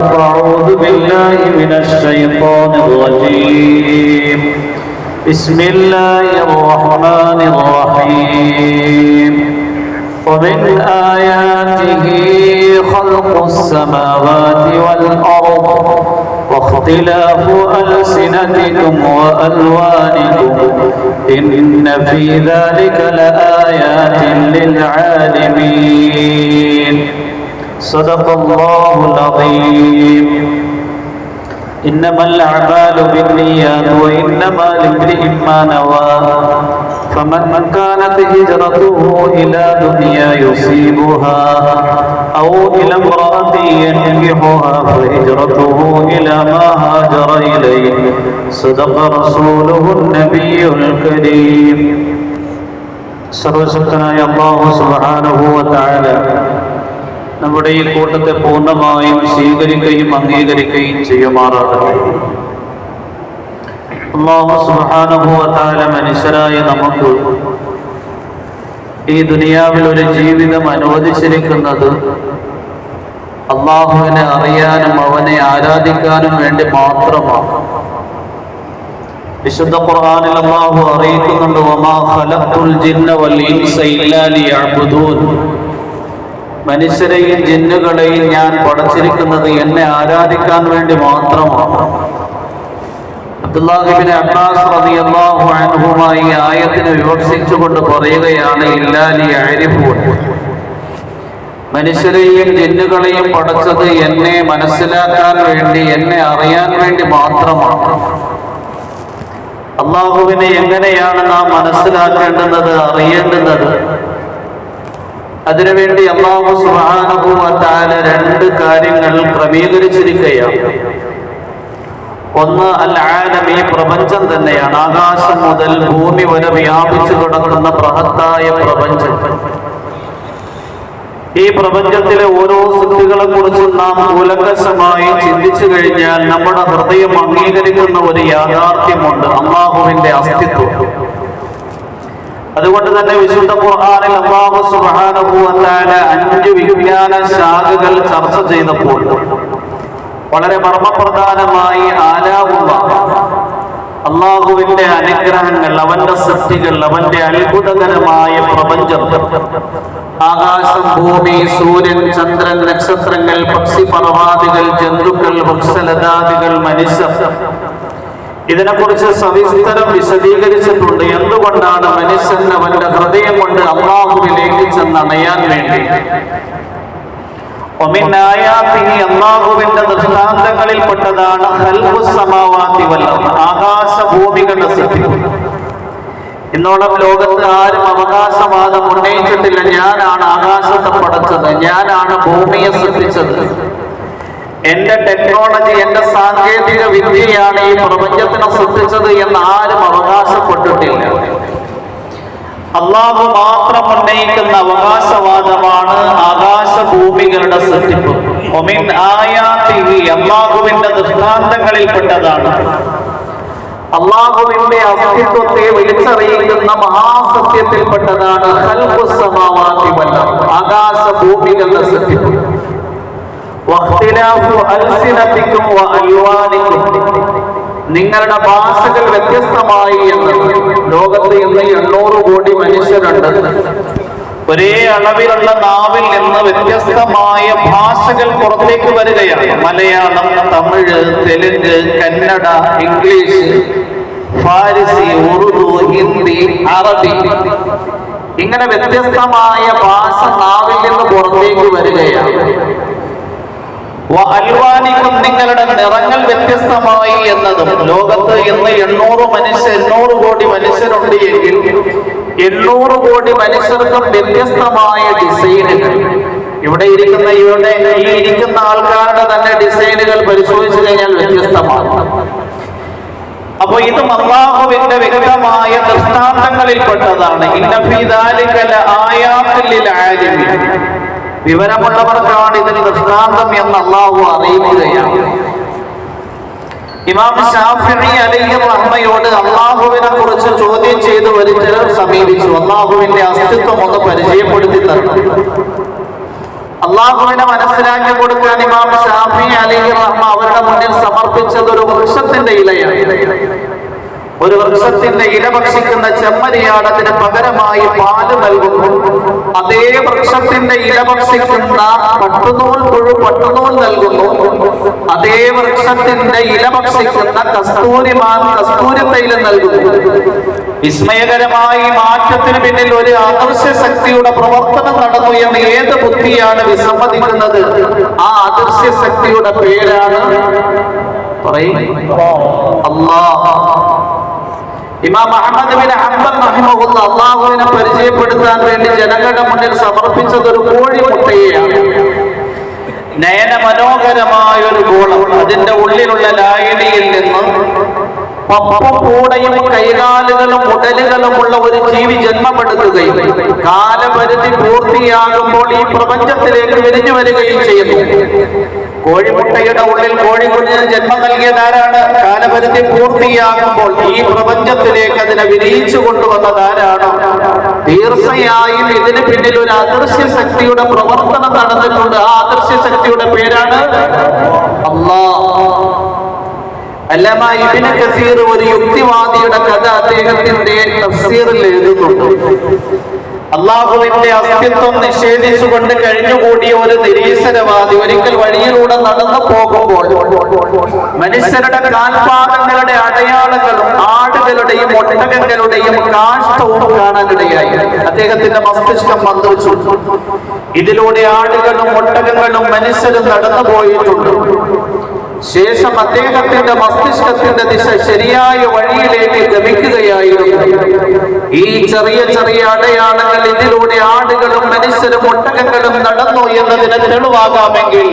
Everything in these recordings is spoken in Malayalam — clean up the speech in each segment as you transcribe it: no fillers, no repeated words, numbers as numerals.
أعوذ بالله من الشيطان الرجيم. بسم الله الرحمن الرحيم. ومن آياته خلق السماوات والأرض واختلاف ألسنتكم وألوانكم إن في ذلك لآيات للعالمين. صدق الله العظيم. إنما الأعمال بالنيات وإنما لامرئ ما نوى فمن كانت هجرته إلى دنيا يصيبها أو إلى امرأة ينكحها فهجرته إلى ما هاجر إليه. صدق رسوله النبي الكريم. സർവശക്തനായ അല്ലാഹു സുബ്ഹാനഹു വ തആല നമ്മുടെ ഈ കൂട്ടത്തെ പൂർണ്ണമായും സ്വീകരിക്കുകയും അംഗീകരിക്കുകയും ചെയ്യുമാറാകട്ടെ. അല്ലാഹു സുബ്ഹാനഹു വ തആല മനുഷ്യരായ നമുക്ക് ഈ ദുനിയാവിൽ ഒരു ജീവിതം അനുവദിച്ചിരിക്കുന്നത് അല്ലാഹുവിനെ അറിയാനും അവനെ ആരാധിക്കാനും വേണ്ടി മാത്രമാണ്. വിശുദ്ധ ഖുർആനിൽ അല്ലാഹു അറിയിക്കുന്നുണ്ട്, വമാ ഖലഖ്തുൽ ജിന്ന വൽ ഇൻസ ഇല്ലാ ലിയഅ്ബുദൂൻ. മനുഷ്യരെയും ജിന്നുകളെയും ഞാൻ പടച്ചിരിക്കുന്നത് എന്നെ ആരാധിക്കാൻ വേണ്ടി മാത്രമാണ്. അബ്ദുല്ലാഹി ഇബ്നു അബ്ബാസ് റളിയല്ലാഹു അൻഹുമായി ഈ ആയത്തിനെ വിവക്ഷിച്ചുകൊണ്ട് പറയുകയാണ്, ഇല്ലാ ലിയഅരിഫൂൻ. മനുഷ്യരെയും ജിന്നുകളെയും പടച്ചത് എന്നെ മനസ്സിലാക്കാൻ വേണ്ടി, എന്നെ അറിയാൻ വേണ്ടി മാത്രമാണ്. അല്ലാഹുവിനെ എങ്ങനെയാണ് നാം മനസ്സിലാക്കേണ്ടുന്നത്, അറിയേണ്ടുന്നത്? അതിനുവേണ്ടി അല്ലാഹു സുബ്ഹാനഹു വ തആല രണ്ട് കാര്യങ്ങൾ ക്രമീകരിച്ചിരിക്കുകയാണ്. ഒന്ന് അൽ ആലം, ഈ പ്രപഞ്ചം തന്നെയാണ്. ആകാശം മുതൽ ഭൂമി വരെ വ്യാപിച്ചു കിടക്കുന്ന ബൃഹത്തായ പ്രപഞ്ചം. ഈ പ്രപഞ്ചത്തിലെ ഓരോ സൃഷ്ടികളെ കുറിച്ചും നാം കൂലങ്കഷമായി ചിന്തിച്ചു കഴിഞ്ഞാൽ നമ്മുടെ ഹൃദയം അംഗീകരിക്കുന്ന ഒരു യാഥാർത്ഥ്യമുണ്ട്, അല്ലാഹുവിന്റെ അസ്തിത്വം. അതുകൊണ്ട് തന്നെ വിശുദ്ധ ഖുർആനിൽ അല്ലാഹു സുബ്ഹാനഹു വ തആല 5 വിജ്ഞാന ശാഖകൾ ചർച്ച ചെയ്തപ്പോൾ വളരെ മർമ്മപ്രധാനമായി അല്ലാഹുവിന്റെ അനുഗ്രഹങ്ങൾ, അവന്റെ സൃഷ്ടികൾ, അവന്റെ അത്ഭുതകരമായ പ്രപഞ്ചം, ആകാശം, ഭൂമി, സൂര്യൻ, ചന്ദ്രൻ, നക്ഷത്രങ്ങൾ, പക്ഷിപർവാദികൾ, ജന്തുക്കൾ, വൃക്ഷലതാദികൾ, മനുഷ്യർ, ഇതിനെക്കുറിച്ച് സവിസ്തരം വിശദീകരിച്ചിട്ടുണ്ട്. എന്തുകൊണ്ടാണ് മനുഷ്യൻ അവന്റെ ഹൃദയം കൊണ്ട് അല്ലാഹുവിലേക്ക് ചെന്നണയാൻ വേണ്ടി? അല്ലാഹുവിന്റെ ദൃഷ്ടാന്തങ്ങളിൽപ്പെട്ടതാണ് ഖൽഖുസ് സമാവാതി വൽ അർദ്, ആകാശഭൂമികളുടെ സൃഷ്ടി. ഇന്നോളം ലോകത്ത് ആരും അവകാശവാദം ഉന്നയിച്ചിട്ടില്ല, ഞാനാണ് ആകാശത്തെ പടച്ചത്, ഞാനാണ് ഭൂമിയെ സൃഷ്ടിച്ചത്, എന്റെ ടെക്നോളജി, എന്റെ സാങ്കേതിക വിദ്യയാണ് ഈ പ്രപഞ്ചത്തിനെ സൃഷ്ടിച്ചത് എന്ന് ആരും അവകാശപ്പെട്ടിട്ടില്ല. അല്ലാഹു മാത്രം ഉന്നയിക്കുന്ന അവകാശവാദമാണ് ആകാശഭൂമികളുടെ സൃഷ്ടിപ്പ്. ഒമിൻ ആയാതിഹി, അല്ലാഹുവിന്റെ ദൃഷ്ടാന്തങ്ങളിൽപ്പെട്ടതാണ്, അല്ലാഹുവിന്റെ അസ്തിത്വത്തെ വിളിച്ചറിയിക്കുന്ന മഹാസത്യത്തിൽപ്പെട്ടതാണ് ഖൽഖുസ് സമാവാതി വൽ അർദ്, ആകാശഭൂമികളുടെ സൃഷ്ടിപ്പ്. വഖ്തിലാഫു അൽസിനതികും വ അൽവാനികും, നിങ്ങളുടെ ഭാഷകൾ വ്യത്യസ്തമായി എന്ന്. ലോകത്ത് ഇന്ന് 800 കോടി മനുഷ്യരുണ്ട്. ഒരേ അളവിലുള്ള നാവിൽ നിന്ന് വ്യത്യസ്തമായ ഭാഷകൾ പുറത്തേക്ക് വരികയാണ്. മലയാളം, തമിഴ്, തെലുങ്ക്, കന്നഡ, ഇംഗ്ലീഷ്, ഫാരിസി, ഉറുദു, ഹിന്ദി, അറബി, ഇങ്ങനെ വ്യത്യസ്തമായ ഭാഷ നാവിൽ നിന്ന് പുറത്തേക്ക് വരികയാണ്. അൽവാനിക്കും, നിങ്ങളുടെ നിറങ്ങൾ വ്യത്യസ്തമായി എന്നതും. ലോകത്ത് ഇന്ന് 800 കോടി മനുഷ്യരുണ്ട് എങ്കിൽ 800 കോടി മനുഷ്യർക്കും വ്യത്യസ്തമായ ഡിസൈനുകൾ. ഇവിടെ ഇരിക്കുന്ന ആൾക്കാരുടെ തന്നെ ഡിസൈനുകൾ പരിശോധിച്ചു കഴിഞ്ഞാൽ വ്യത്യസ്തമാണ്. അപ്പൊ ഇത് അല്ലാഹുവിന്റെ വ്യക്തമായ ദൃഷ്ടാന്തങ്ങളിൽപ്പെട്ടതാണ്. ഇന്ന ഫീ ദാലിക ലആയാതിൻ ലിൽ ആലിമീൻ, വിവരമുള്ളവർക്കാണ് ഇതിന് ദൃഷ്ടാന്തം എന്ന് അല്ലാഹു അറിയിക്കുകയാണ്. ഇമാം ശാഫിഈ അലൈഹി റഹ്മയോട് അല്ലാഹുവിനെ കുറിച്ച് ചോദ്യം ചെയ്തു ഒരു ചിലർ സമീപിച്ചു. അല്ലാഹുവിന്റെ അസ്തിത്വം ഒന്ന് പരിചയപ്പെടുത്തി തരണം. അള്ളാഹുവിനെ മനസ്സിലാക്കി കൊടുക്കാൻ ഇമാം ഷാഫി അലൈഹി റഹ്മ അവരുടെ മുന്നിൽ സമർപ്പിച്ചത് ഒരു വൃക്ഷത്തിന്റെ ഇലയാണ്. ഒരു വൃക്ഷത്തിന്റെ ഇല ഭക്ഷിക്കുന്ന ചെമ്മരിയാട് അതിന് പകരമായി പാല് നൽകുന്നു. അതേ വൃക്ഷത്തിന്റെ ഇല ഭക്ഷിക്കുന്ന പട്ടുനൂൽ നൽകുന്നു. അതേ വൃക്ഷത്തിന്റെ ഇല ഭക്ഷിക്കുന്ന കസ്തൂരിമാൻ കസ്തൂരി തൈലം നൽകുന്നു. വിസ്മയകരമായി മാറ്റത്തിന് പിന്നിൽ ഒരു അദൃശ്യ ശക്തിയുടെ പ്രവർത്തനം നടന്നു എന്ന് ഏത് ബുദ്ധിയാണ് വിസമ്മതിക്കുന്നത്? ആ അദൃശ്യ ശക്തിയുടെ പേരാണ് അല്ലാഹ്. ഇമാം അഹ്മദ് ബിൻ ഹംബൽ റഹിമഹുല്ലാഹ് അല്ലാഹുവിനെ പരിചയപ്പെടുത്താൻ വേണ്ടി ജനങ്ങളുടെ മുന്നിൽ സമർപ്പിച്ചത് ഒരു കോഴിമുട്ടയെയാണ്. നയന മനോഹരമായ ഒരു ഗോളം. അതിന്റെ ഉള്ളിലുള്ള ലായനിയിൽ നിന്ന് പപ്പും കൂടയും കൈകാലുകളും ഉടലുകളുമുള്ള ഒരു ജീവി ജന്മമെടുക്കുകയും കാലപരിധി പൂർത്തിയാകുമ്പോൾ ഈ പ്രപഞ്ചത്തിലേക്ക് വിരിഞ്ഞു വരികയും ചെയ്യുന്നു. കോഴിമുട്ടയുടെ ഉള്ളിൽ കോഴിക്കുഞ്ഞിന് ജന്മം നൽകിയതാരാണ്? കാലപരിധി പൂർത്തിയാകുമ്പോൾ ഈ പ്രപഞ്ചത്തിലേക്ക് അതിനെ വിരിയിച്ചു കൊണ്ടുവന്നതാരാണ്? തീർച്ചയായും ഇതിന് പിന്നിൽ ഒരു അദൃശ്യ ശക്തിയുടെ പ്രവർത്തനം നടന്നിട്ടുണ്ട്. ആ അദൃശ്യ ശക്തിയുടെ പേരാണ് അല്ലാഹ്. അല്ലാമ ഇബ്നു കസീർ ഒരു യുക്തിവാദിയുടെ കഥ അദ്ദേഹത്തിന്റെ തഫ്സീറിൽ എഴുതുന്നുണ്ട്. അള്ളാഹുവിന്റെ അസ്തിത്വം നിഷേധിച്ചുകൊണ്ട് കഴിഞ്ഞുകൂടിയ ഒരു നിരീശ്വരവാദി ഒരിക്കൽ വഴിയിലൂടെ നടന്നു പോകുമ്പോൾ മനുഷ്യരുടെ കാൽപാദങ്ങളുടെ അടയാളങ്ങളും ആടുകളുടെയും ഒട്ടകങ്ങളുടെയും കാഷ്ടവും കാണാനിടയായി. അദ്ദേഹത്തിന്റെ മസ്തിഷ്കം മന്ത്രിച്ചു. ഇതിലൂടെ ആടുകളും ഒട്ടകങ്ങളും മനുഷ്യരും നടന്നു പോയിട്ടുണ്ട്. ശേഷം അദ്ദേഹത്തിന്റെ മസ്തിഷ്കത്തിന്റെ ദിശ ശരിയായ വഴിയിലേക്ക് ഗമിക്കുകയായിരുന്നു. ഈ ചെറിയ ചെറിയ അടയാളങ്ങൾ ഇതിലൂടെ ആടുകളും മനുഷ്യരും ഒട്ടകങ്ങളും നടന്നു എന്നതിന് തെളിവാകാമെങ്കിൽ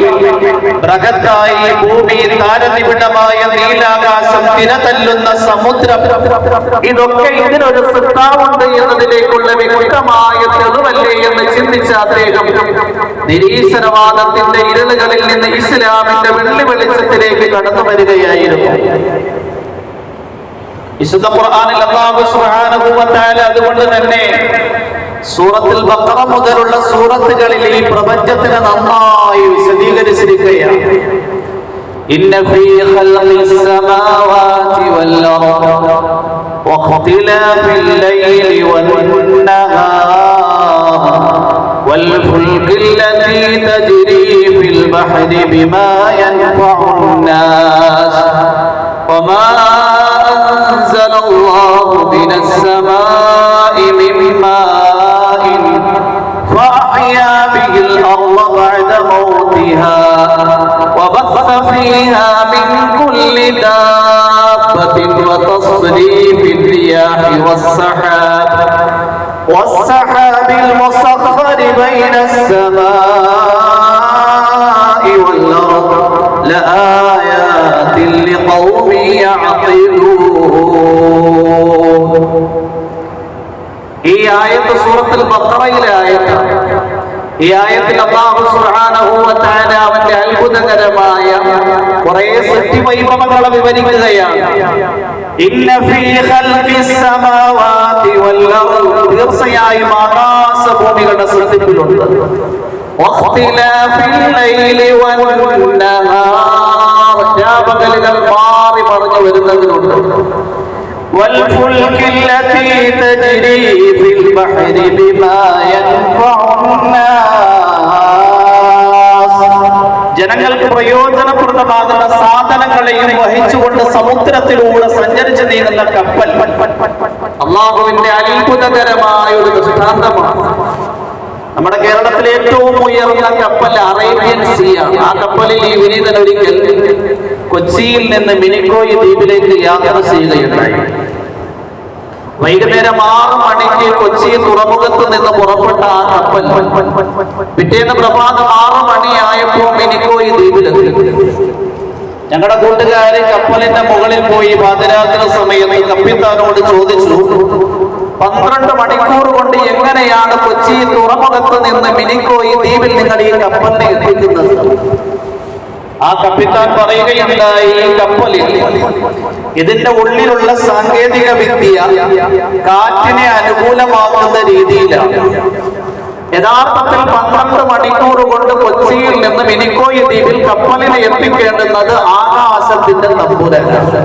ബൃഹത്തായ ഭൂമി, താരനിബിഡമായ നീലാകാശം, തിരതല്ലുന്ന സമുദ്രം, ഇതൊക്കെ ഇതിനൊരു സൃഷ്ടാവുണ്ട് എന്നതിലേക്കുള്ള വ്യക്തമായ തെളിവല്ലേ എന്ന് ചിന്തിച്ച അദ്ദേഹം നിരീശ്വരവാദത്തിന്റെ ഇരുളുകളിൽ നിന്ന് ഇസ്ലാമിന്റെ വെള്ളി വെളിച്ചത്തിലേക്ക് കടന്നു വരികയായിരുന്നു. വിശുദ്ധ ഖുർആനിൽ അല്ലാഹു സുബ്ഹാനഹു വ തആല അതുകൊണ്ട് തന്നെ സൂറത്തുൽ ബഖറ മുതലുള്ള സൂറത്തുകളിൽ ഈ പ്രപഞ്ചത്തിനെ നന്നായി വിശദീകരിച്ചിരിക്കുകയാണ്. ഇന്ന ഫീ ഖൽഖിസ് സമാവാതി വൽ അർദി വഖ്തിലാഫിൽ ലൈലി വൻ നഹാർ والفلك التي تجري في البحر بما ينفع الناس وما أنزل الله من السماء من ماء فأحيا به الأرض بعد موتها وبث فيها من كل دابة وتصريف الرياح والسحاب المسخر بين السماء والأرض لآيات لقوم يعقلون. ഈ ആയത്ത് സൂറത്തുൽ ബഖറയിലെ ആയത്താണ്. ഈ ആയത്തിൽ അല്ലാഹു സുബ്ഹാനഹു വ തആല അവന്റെ അത്ഭുതകരമായ കുറേ സൃഷ്ടിവൈഭവങ്ങളെ വിവരിക്കുകയാണ്. ഇന്ന ഫീ ഖൽഖിസ് സമാവാതി വൽ അർദ്, തീർച്ചയായും ആകാശഭൂമികളുടെ സൃഷ്ടിപ്പിലുണ്ട്. വഖ്തിലാഫിൽ ലൈലി വൻ നഹാർ, രാപകലുകൾ മാറി മറിഞ്ഞു വരുന്നതിലുണ്ട്. والفلك التي تجري في البحر بما ينفع الناس, ജനങ്ങൾക്ക് പ്രയോജനപ്രദമാകുന്ന സാധനങ്ങളെയും വഹിച്ചുകൊണ്ട് സമുദ്രത്തിലൂടെ സഞ്ചരിച്ചു നീങ്ങുന്ന കപ്പൽ അല്ലാഹുവിന്റെ അത്ഭുതകരമായ ഒരു ദൃഷ്ടാന്തമാണ്. നമ്മുടെ കേരളത്തിലെ ഏറ്റവും ഉയർന്ന കപ്പൽ അറേബ്യൻ സീ ആണ്. ആ കപ്പലിൽ ഈ വിനീതൻ ഒരിക്കൽ കൊച്ചിയിൽ നിന്ന് മിനിക്കോയ് ദ്വീപിലേക്ക് യാത്ര ചെയ്യുകയുണ്ടായി. വൈകുന്നേരം 6 മണിക്ക് കൊച്ചി തുറമുഖത്ത് നിന്ന് പുറപ്പെട്ട ആ കപ്പൽ പിറ്റേന്ന് പ്രഭാതം 6 മണിയായപ്പോ മിനിക്കോയ് ദ്വീപിലെത്തി. ഞങ്ങളുടെ കൂട്ടുകാരെ കപ്പലിന്റെ മുകളിൽ പോയി പാതിരാത്രി സമയത്ത് കപ്പിത്താനോട് ചോദിച്ചു, 12 മണിക്കൂർ കൊണ്ട് എങ്ങനെയാണ് കൊച്ചി തുറമുഖത്ത് നിന്ന് മിനിക്കോയ് ദ്വീപിൽ നിങ്ങൾ ഈ കപ്പലിനെ എത്തിക്കുന്നത്? ആ കപ്പിത്താൻ പറയുകയുണ്ടായി, ഈ കപ്പലിൽ ഇതിന്റെ ഉള്ളിലുള്ള സാങ്കേതിക വിദ്യ കാറ്റിനെ അനുകൂലമാക്കുന്ന രീതിയിലാണ്. യഥാർത്ഥത്തിൽ 12 മണിക്കൂർ കൊണ്ട് കൊച്ചിയിൽ നിന്ന് മിനിക്കോയ് ദ്വീപിൽ കപ്പലിനെ എത്തിക്കേണ്ടുന്നത് ആകാശത്തിന്റെ തമ്പുരാനാണ്.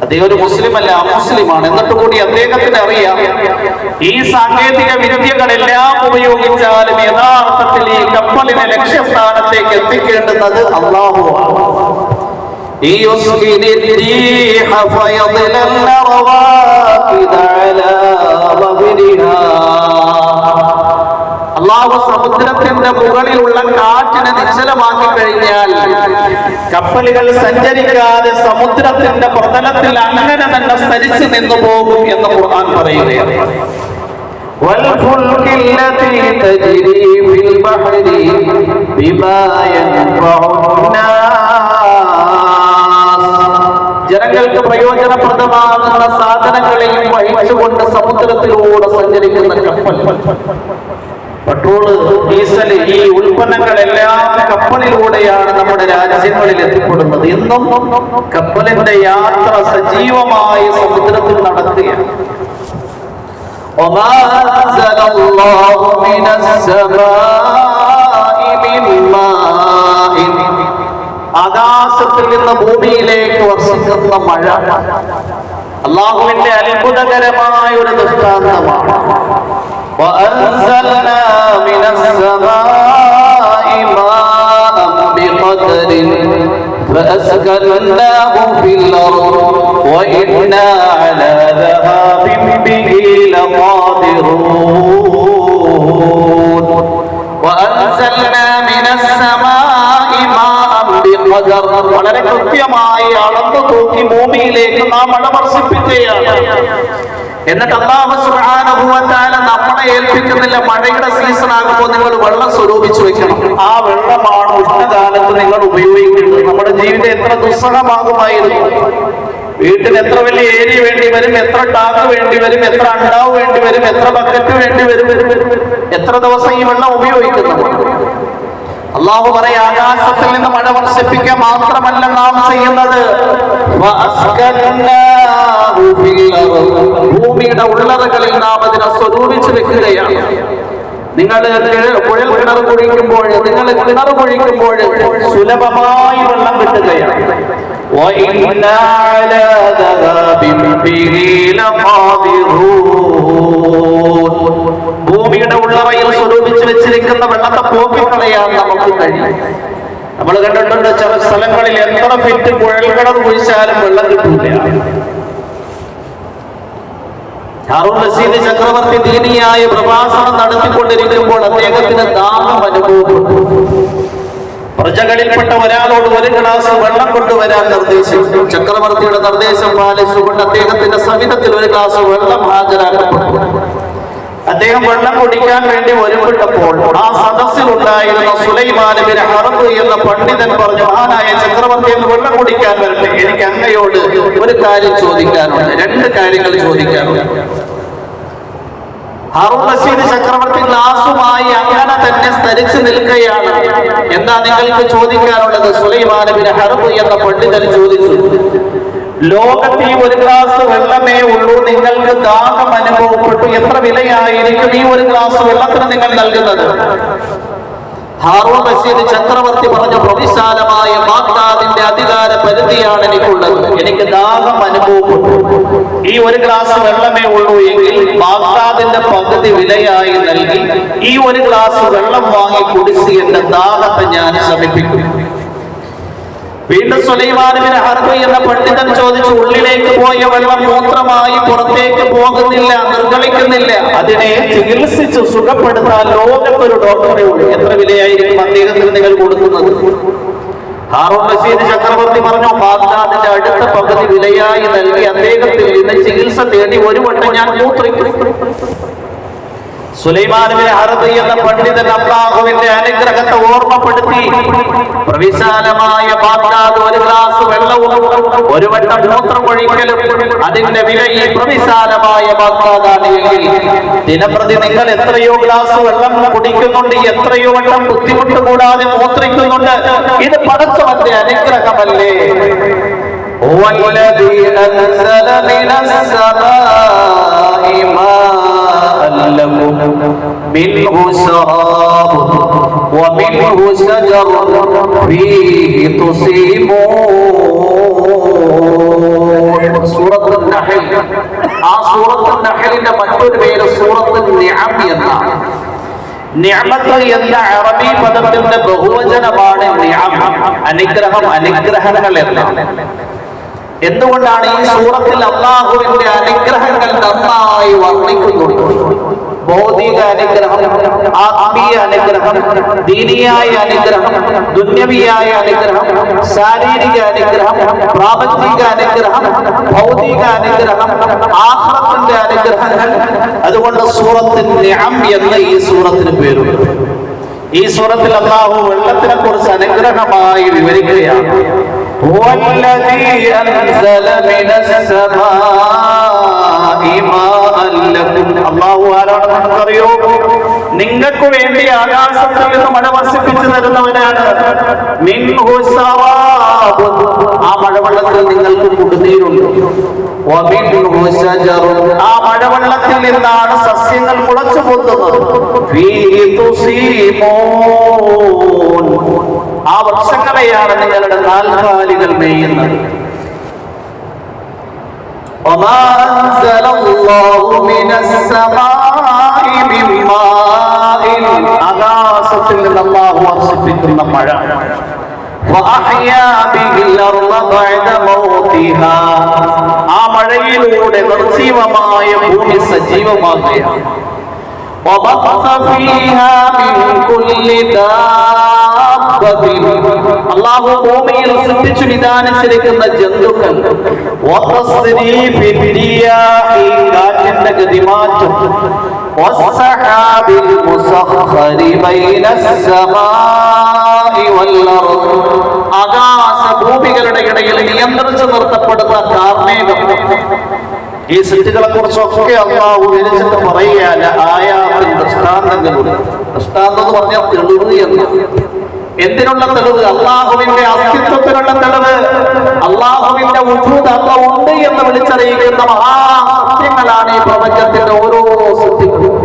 അദ്ദേഹം ഒരു മുസ്ലിം അല്ല, അമുസ്ലിമാണ്. എന്നിട്ട് കൂടി അദ്ദേഹത്തിന് അറിയാം ഈ സാങ്കേതിക വിദ്യകളെല്ലാം ഉപയോഗിച്ചാലും യഥാർത്ഥത്തിൽ ഈ കപ്പലിനെ ലക്ഷ്യസ്ഥാനത്തേക്ക് എത്തിക്കേണ്ടുന്നത് അല്ലാഹുവാണ്. അല്ലാഹു സമുദ്രത്തിന്റെ മുകളിലുള്ള കാറ്റിനെ നിശ്ചലമാക്കി കഴിഞ്ഞാൽ കപ്പലുകൾ സഞ്ചരിക്കാതെ സമുദ്രത്തിന്റെ പ്രതലത്തിൽ അങ്ങനെ തന്നെ സ്തരിച്ചു നിന്നു പോകും എന്ന് ഖുർആൻ പറയുകയാണ്. والفلك التي تجري في البحر بما ينفع الناس ജനങ്ങൾക്ക് പ്രയോജനപ്രദമാകുന്ന സാധനങ്ങളെയും വഹിച്ചുകൊണ്ട് സമുദ്രത്തിലൂടെ സഞ്ചരിക്കുന്ന കപ്പൽ, പെട്രോള്, ഡീസൽ, ഈ ഉൽപ്പന്നങ്ങളെല്ലാം കപ്പലിലൂടെയാണ് നമ്മുടെ രാജ്യങ്ങളിൽ എത്തിപ്പെടുന്നത്. ഇന്നും കപ്പലിന്റെ യാത്ര സജീവമായി സമുദ്രത്തിൽ നടത്തുകയാണ്. ആകാശത്തിൽ നിന്ന് ഭൂമിയിലേക്ക് വർഷിക്കുന്ന മഴ അല്ലാഹുവിന്റെ അത്ഭുതകരമായ ഒരു ദൃഷ്ടാന്തമാണ്. وأنزلنا من السماء ماء بقدر فأسكناه في الأرض وإنا على ذهاب به لقادرون وأنزلنا من السماء ماء بقدر വളരെ കൃത്യമായി അളന്നു തൂക്കി ഭൂമിയിലേക്ക് നാം മഴ വർഷിപ്പിക്കുകയാണ്. എന്നിട്ട് അല്ലാഹു സുബ്ഹാനഹു വ തആല നമ്മളെ ഏൽപ്പിക്കുന്നില്ല, മഴയുടെ സീസൺ ആകുമ്പോൾ നിങ്ങൾ വെള്ളം സ്വരൂപിച്ചു വെക്കണം. ആ വെള്ളമാണ് ഉഷ്ണകാലത്ത് നിങ്ങൾ ഉപയോഗിക്കുന്നത്. നമ്മുടെ ജീവിതം എത്ര ദുസ്സഹമാകുമായിരുന്നു. വീട്ടിൽ എത്ര വലിയ ഏരിയ വേണ്ടി വരും, എത്ര ടാങ്ക് വേണ്ടി വരും, എത്ര അണ്ടാവ് വേണ്ടി വരും, എത്ര ബക്കറ്റ് വേണ്ടി വരും, എത്ര ദിവസം ഈ വെള്ളം ഉപയോഗിക്കുന്നു. അല്ലാഹു പറയാ, ആകാശത്തിൽ നിന്ന് മഴ വർഷിപ്പിക്കുക മാത്രമല്ല നാം ചെയ്യുന്നത്, ഭൂമിയുടെ ഉള്ളറകളിൽ നാം അതിനെ സ്വരൂപിച്ചു വെക്കുകയാണ്. നിങ്ങൾ കുഴൽ കിണർ കുഴിക്കുമ്പോൾ സുലഭമായി വെള്ളം കിട്ടുകയാണ്. ഭൂമിയുടെ ഉള്ളറയിൽ സ്വരൂപിച്ചു വെച്ചിരിക്കുന്ന വെള്ളത്തെ പോക്കിക്കളയാൻ നമുക്ക് കഴിയും. നമ്മൾ കണ്ടിട്ടുണ്ട് ചില സ്ഥലങ്ങളിൽ എത്ര ഫിറ്റ് കുഴൽക്കിണർ കുഴിച്ചാലും വെള്ളം കിട്ടില്ല. ഹാറൂൻ റഷീദ് ചക്രവർത്തി ദീനിയായ പ്രഭാഷണം നടത്തിക്കൊണ്ടിരിക്കുമ്പോൾ അദ്ദേഹത്തിന് ദാഹം അനുഭവപ്പെട്ടു. പ്രജകളിൽപ്പെട്ട ഒരാളോട് ഒരു ഗ്ലാസ് വെള്ളം കൊണ്ടുവരാൻ നിർദ്ദേശിച്ചു. ചക്രവർത്തിയുടെ നിർദ്ദേശം പാലിച്ചുകൊണ്ട് അദ്ദേഹത്തിന്റെ സവിധത്തിൽ ഒരു ഗ്ലാസ് വെള്ളം ഹാജരാക്കപ്പെട്ടു. അദ്ദേഹം വെള്ളം കുടിക്കാൻ വേണ്ടി ഒരുപ്പെട്ടപ്പോൾ ആ സദസ്സിലുണ്ടായിരുന്ന സുലൈമാൻ ബിൻ ഹർബ് എന്ന പണ്ഡിതൻ പറഞ്ഞു, മഹാനായ ചക്രവർത്തി എന്ന് വെള്ളം കുടിക്കാൻ വരട്ടെ, എനിക്ക് അങ്ങയോട് ഒരു കാര്യം ചോദിക്കാനുണ്ട്, 2 കാര്യങ്ങൾ ചോദിക്കാനുണ്ട്. ഹാറൂൻ റഷീദ് ചക്രവർത്തി ഗ്ലാസുമായി അങ്ങനെ തന്നെ സ്തരിച്ചു നിൽക്കുകയാണ്. എന്താ നിങ്ങൾക്ക് ചോദിക്കാനുള്ളത്? സുലൈമാൻ ബിൻ ഹർബ് എന്ന പണ്ഡിതൻ ചോദിച്ചു, ലോകത്ത് ഈ ഒരു ഗ്ലാസ് വെള്ളമേ ഉള്ളൂ, നിങ്ങൾക്ക് ദാഹം അനുഭവപ്പെട്ടു, എത്ര വിലയായിരിക്കും ഈ ഒരു ഗ്ലാസ് വെള്ളത്തിന് നിങ്ങൾ നൽകുന്നത്? ഹാറൂൻ റഷീദ് ചക്രവർത്തി പറഞ്ഞു, പ്രവിശാലമായ ബാഗ്ദാദിന്റെ അധികാര പരിധിയാണ് എനിക്കുള്ളത്, എനിക്ക് ദാഹം അനുഭവപ്പെട്ടു, ഈ ഒരു ഗ്ലാസ് വെള്ളമേ ഉള്ളൂ എങ്കിൽ ബാഗ്ദാദിന്റെ പകുതി വിലയായി നൽകി ഈ ഒരു ഗ്ലാസ് വെള്ളം വാങ്ങി കുടിച്ച് എന്റെ ദാഹത്തെ ഞാൻ ശമിപ്പിക്കും. വീണ്ടും സുലൈമാൻ ബിൻ ഹർബ് എന്ന പണ്ഡിതൻ ചോദിച്ചു, ഉള്ളിലേക്ക് പോയ വെള്ളം മൂത്രമായി പുറത്തേക്ക് പോകുന്നില്ല, നിർഗളിക്കുന്നില്ല, അതിനെ ചികിത്സിച്ച് സുഖപ്പെടുത്താൻ ലോകത്തൊരു ഡോക്ടറെ ഉള്ളൂ, എത്ര വിലയായിരിക്കും അദ്ദേഹത്തിന് നിങ്ങൾ കൊടുക്കുന്നത്? ഹാറൂൻ റഷീദ് ചക്രവർത്തി പറഞ്ഞു, ബാഗ്ദാദിന്റെ അടുത്ത പകുതി വിലയായി നൽകി അദ്ദേഹത്തിൽ നിന്ന് ചികിത്സ തേടി ഒരു വട്ടം ഞാൻ മൂത്രിക്കും. സുലൈമാൻ ബിൻ ഹർബ് എന്ന പണ്ഡിതൻ അല്ലാഹുവിന്റെ അനുഗ്രഹത്തെ ഓർമ്മപ്പെടുത്തി, പ്രവിശാലമായ ബാഗ്ദാദ് ഒരു ഗ്ലാസ് വെള്ളവും ഒരു വട്ടം മൂത്രം ഒഴിക്കലും അതിന്റെ വില ഈ പ്രവിശാലമായ ബാഗ്ദാദാണ് എങ്കിൽ ദിനപ്രതി നിങ്ങൾ എത്രയോ ഗ്ലാസ് വെള്ളം കുടിക്കുന്നുണ്ട്, എത്രയോ വട്ടം ബുദ്ധിമുട്ട് കൂടാതെ മൂത്രിക്കുന്നുണ്ട്, ഇത് പടച്ചവന്റെ അനുഗ്രഹമല്ലേ? والذي أنزل من السماء ماء لكم منه شراب ومنه شجر فيه تسيمون. സൂറത്തുൽ നഹൽ. ആ സൂറത്തുൽ നഹലിന്റെ മറ്റൊരു പേര് സൂറത്തുൽ നിഅം എന്നാണ്. നിഅമത്ത് എന്ന അറബി പദത്തിന്റെ ബഹുവചനമാണ് നിഅം. അനുഗ്രഹം, അനുഗ്രഹങ്ങൾ എന്നാണ്. എന്തുകൊണ്ടാണ് ഈ സൂറത്തിൽ അല്ലാഹുവിന്റെ അനുഗ്രഹങ്ങൾ നന്നായി വർണ്ണിക്കുന്നുണ്ട്? ഭൗതിക അനുഗ്രഹം, ആത്മീയ അനുഗ്രഹം, ദീനിയായ അനുഗ്രഹം, ദുന്യവിയായ അനുഗ്രഹം, ശാരീരിക അനുഗ്രഹം, പ്രാപഞ്ചിക അനുഗ്രഹം, ഭൗതിക അനുഗ്രഹം, ആഖിറത്തിന്റെ അനുഗ്രഹങ്ങൾ. അതുകൊണ്ട് സൂറത്തുൽ നിഅം എന്ന് ഈ സൂറത്തിന് പേരുണ്ട്. ഈ സൂറത്തിൽ അല്ലാഹു വെള്ളത്തിനെ കുറിച്ച് അനുഗ്രഹമായി വിവരിക്കുകയാണ്. അല്ലാഹു ആരാണെന്ന് നമുക്കറിയോ? നിങ്ങൾക്ക് വേണ്ടി ആകാശത്തിൽ നിന്ന് മഴ വർഷിപ്പിച്ചു തരുന്നവനാണ്. മിൻഹു സറാബ്, ആ മഴവെള്ളത്തിൽ നിങ്ങൾക്ക് കുടിനീരുണ്ട്. വമിൻഹു ശജറുൻ, ആ മഴവെള്ളത്തിൽ നിന്നാണ് സസ്യങ്ങൾ മുളച്ചു പൊന്തുന്നത്. ഫീഹി തുസീമൂൻ, ആ വൃക്ഷങ്ങളെയാണ് നിങ്ങളുടെ നാൽക്കാലികൾ മേയുന്നത്. وما أنزل الله من السماء من ماء, ആകാശത്തിൽ നിന്ന് അല്ലാഹു വർഷിപ്പിക്കുന്ന മഴ. وأحيا به الأرض بعد موتها, ആ മഴയിലൂടെ നിർജീവമായ ഭൂമി സജീവമാക്കുകയാണ്. وبث فيها من كل دابة, അല്ലാഹു ഭൂമിയിൽ സൃഷ്ടിച്ചു വിധാനിച്ചിരിക്കുന്ന ജന്തുക്കൾ. وتصريف الرياح, കാറ്റിന്റെ ഗതിമാറ്റം. والسحاب المسخر بين السماء والأرض, ആകാശ ഭൂമികളുടെ ഇടയിൽ നിയന്ത്രിച്ചു നിർത്തപ്പെടുന്ന കാർമേഘം. ഈ സൃഷ്ടികളെ കുറിച്ചൊക്കെ അല്ലാഹു വിവരിച്ചിട്ട് പറയുകയല്ല, ആയാത്തിൽ ദൃഷ്ടാന്തങ്ങളുണ്ട്. ദൃഷ്ടാന്തം എന്ന് പറഞ്ഞാൽ തെളിവ് എന്ന്. എന്തിനുള്ള തെളിവ്? അല്ലാഹുവിന്റെ അസ്തിത്വത്തിനുള്ള തെളിവ്. അല്ലാഹുവിന്റെ വജൂദ്, അല്ലാഹു ഉണ്ട് എന്ന് വിളിച്ചറിയിക്കുന്ന മഹാസത്യങ്ങളാണ് ഈ പ്രപഞ്ചത്തിന്റെ ഓരോ സൃഷ്ടികളും.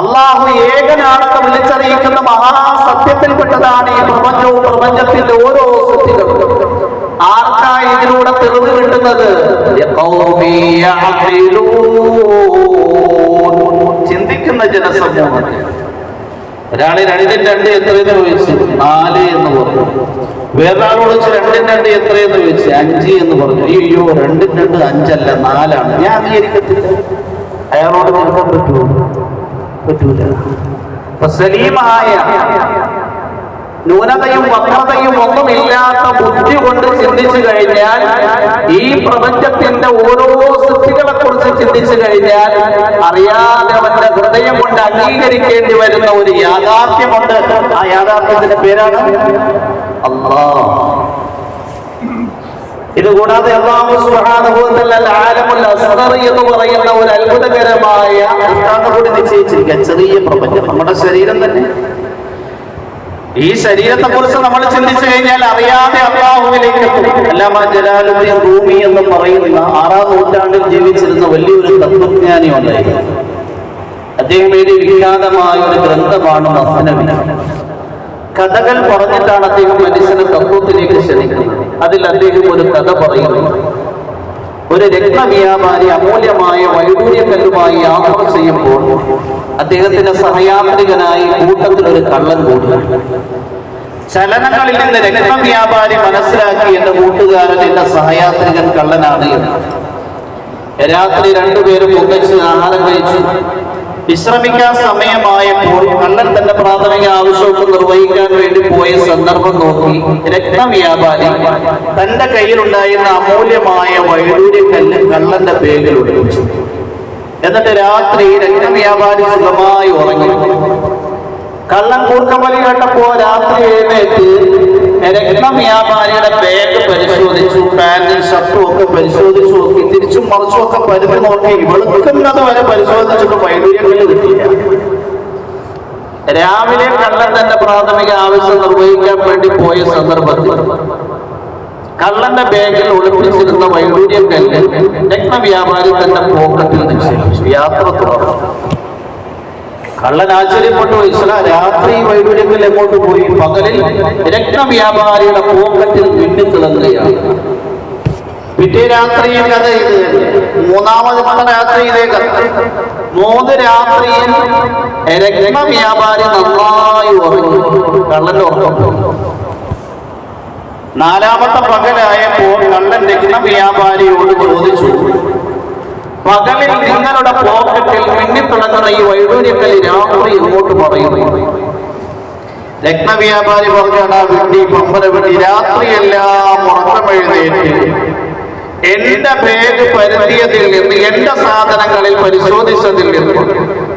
അല്ലാഹു ഏകനാണെന്ന് വിളിച്ചറിയിക്കുന്ന മഹാസത്യത്തിൽപ്പെട്ടതാണ് ഈ പ്രപഞ്ചവും പ്രപഞ്ചത്തിന്റെ ഓരോ സൃഷ്ടികളും. ആർക്കായി ഇതിലൂടെ തെളിവ് കിട്ടുന്നത്? ചിന്തിക്കുന്ന ജനസമൂഹം. ഒരാള് 2 എത്രയെന്ന് ചോദിച്ചു, 4 എന്ന് പറഞ്ഞു. വേറൊരാളോട് 2 എത്രയെന്ന് ചോദിച്ചു, 5 എന്ന് പറഞ്ഞു. അയ്യോ, 2 5 അല്ല 4 ഞാൻ അംഗീകരിക്കത്തില്ല. അയാളോട് കൊടുക്കാൻ പറ്റുമോ? പറ്റൂല. സലീമായ ന്യൂനതയും വക്രതയും ഒന്നുമില്ലാത്ത ബുദ്ധി കൊണ്ട് ചിന്തിച്ചു കഴിഞ്ഞാൽ, ഈ പ്രപഞ്ചത്തിന്റെ ഓരോ സൃഷ്ടികളെ കുറിച്ച് ചിന്തിച്ചു കഴിഞ്ഞാൽ അറിയാതെ അവന്റെ ഹൃദയം കൊണ്ട് അംഗീകരിക്കേണ്ടി വരുന്ന ഒരു യാഥാർത്ഥ്യമുണ്ട്. ആ യാഥാർത്ഥ്യത്തിന്റെ പേരാണ് അല്ലാഹ്. ഇതുകൂടാതെ അല്ലാഹു സുബ്ഹാനഹു വ തആല ആലമുൽ അസ്ഗർ എന്ന് പറയുന്ന ഒരു അത്ഭുതകരമായ ദൃഷ്ടാന്തം കൂടി നിശ്ചയിച്ചിരിക്കുക. ചെറിയ പ്രപഞ്ചം, നമ്മുടെ ശരീരം തന്നെ. ഈ ശരീരത്തെ കുറിച്ച് നമ്മൾ ചിന്തിച്ചു കഴിഞ്ഞാൽ അറിയാതെ അല്ലാഹുവിലേക്ക് എത്തും. അല്ലാമ ജലാലുദ്ദീൻ റൂമി എന്ന് പറയുന്ന 6-ാം നൂറ്റാണ്ടിൽ ജീവിച്ചിരുന്ന വലിയൊരു തത്വജ്ഞാനി ഉണ്ടായിരുന്നു. അദ്ദേഹം എഴുതിയ വിഖ്യാതമായ ഒരു ഗ്രന്ഥമാണ് മസ്നവി. കഥകൾ പറഞ്ഞിട്ടാണ് അദ്ദേഹം മനുഷ്യനെ തത്വത്തിലേക്ക് ക്ഷണിക്കുന്നത്. അതിൽ അദ്ദേഹം ഒരു കഥ പറയുന്നു. ഒരു രത്നവ്യാപാരി അമൂല്യമായ വൈഡൂര്യക്കല്ലുമായി യാത്ര ചെയ്യുമ്പോൾ അദ്ദേഹത്തിന്റെ സഹയാത്രികനായി കൂട്ടത്തിലൊരു കള്ളൻ കൂടി. ചലനങ്ങളിൽ നിന്ന് രത്നവ്യാപാരി മനസ്സിലാക്കി, എന്റെ കൂട്ടുകാരൻ, എന്റെ സഹയാത്രികൻ കള്ളനാണ് എന്ന്. രാത്രി 2 പേരും ഒന്നിച്ച് ആഹാരം കഴിച്ചു. വിശ്രമിക്കാൻ സമയമായപ്പോൾ കള്ളൻ തന്റെ പ്രാഥമിക ആവശ്യമൊക്കെ നിർവഹിക്കാൻ വേണ്ടി പോയ സന്ദർഭം നോക്കി രത്നവ്യാപാരി തന്റെ കയ്യിലുണ്ടായിരുന്ന അമൂല്യമായ വൈഡൂര്യക്കല്ല് കള്ളന്റെ ബാഗിൽ ഒളിപ്പിച്ചു. എന്നിട്ട് രാത്രി രത്നവ്യാപാരി സുഖമായി ഉറങ്ങി. കള്ളൻ കൂർക്കമ്പലി കേട്ടപ്പോ രാത്രി എഴുന്നേറ്റ് രത്നവ്യാപാരിയുടെ ബാഗ് പരിശോധിച്ചു, പാന്റും ഷർട്ടും ഒക്കെ പരിശോധിച്ചു നോക്കി, തിരിച്ചും മറിച്ചും ഒക്കെ പരുതി നോക്കി, വെളുക്കുന്നത് വരെ പരിശോധിച്ചിട്ട് വൈഡൂര്യക്കല്ല് കിട്ടിയില്ല. രാവിലെ കള്ളൻ തന്റെ പ്രാഥമിക ആവശ്യം നിർവഹിക്കാൻ വേണ്ടി പോയ സന്ദർഭത്തിൽ കള്ളന്റെ ബാഗിൽ ഒളിപ്പിച്ചിരുന്ന വൈഡൂര്യക്കല്ല് രത്നവ്യാപാരി തന്റെ പോക്കറ്റിൽ നിക്ഷേപിച്ചു. യാത്ര തുടർന്നു. കള്ളൻ ആശ്ചര്യപ്പെട്ടു. രാത്രി വൈഡൂര്യക്കല്ല് എങ്ങോട്ട് പോയി? പകലിൽ രത്നവ്യാപാരിയുടെ പോക്കറ്റിൽ മിന്നിത്തിളങ്ങുകയാണ്. പിറ്റേ രാത്രിയിൽ കഥ ഇത്, മൂന്നാമത്തെ രാത്രി ഇതേ കഥ. 3 രാത്രിയിൽ രത്നവ്യാപാരി നന്നായി ഉറങ്ങി. കള്ളന്റെ ഉറക്കം. 4ാമത്തെ പകലായപ്പോൾ കള്ളൻ രത്നവ്യാപാരിയോട് ചോദിച്ചു, പകലിൽ നിങ്ങളുടെ പോക്കറ്റിൽ മിന്നിത്തിളങ്ങുന്ന ഈ വൈഡൂര്യക്കല്ല് രാത്രി ഇങ്ങോട്ട് പറയുന്നു? രത്നവ്യാപാരി പറഞ്ഞാണ്, വിണ്ടി പമ്പര വിണ്ടി, രാത്രിയെല്ലാം ഉറക്കമെഴുന്നേറ്റ് എന്റെ ബാഗ് പരത്തിയതിൽ നിന്ന്, എന്റെ സാധനങ്ങളിൽ പരിശോധിച്ചതിൽ നിന്ന്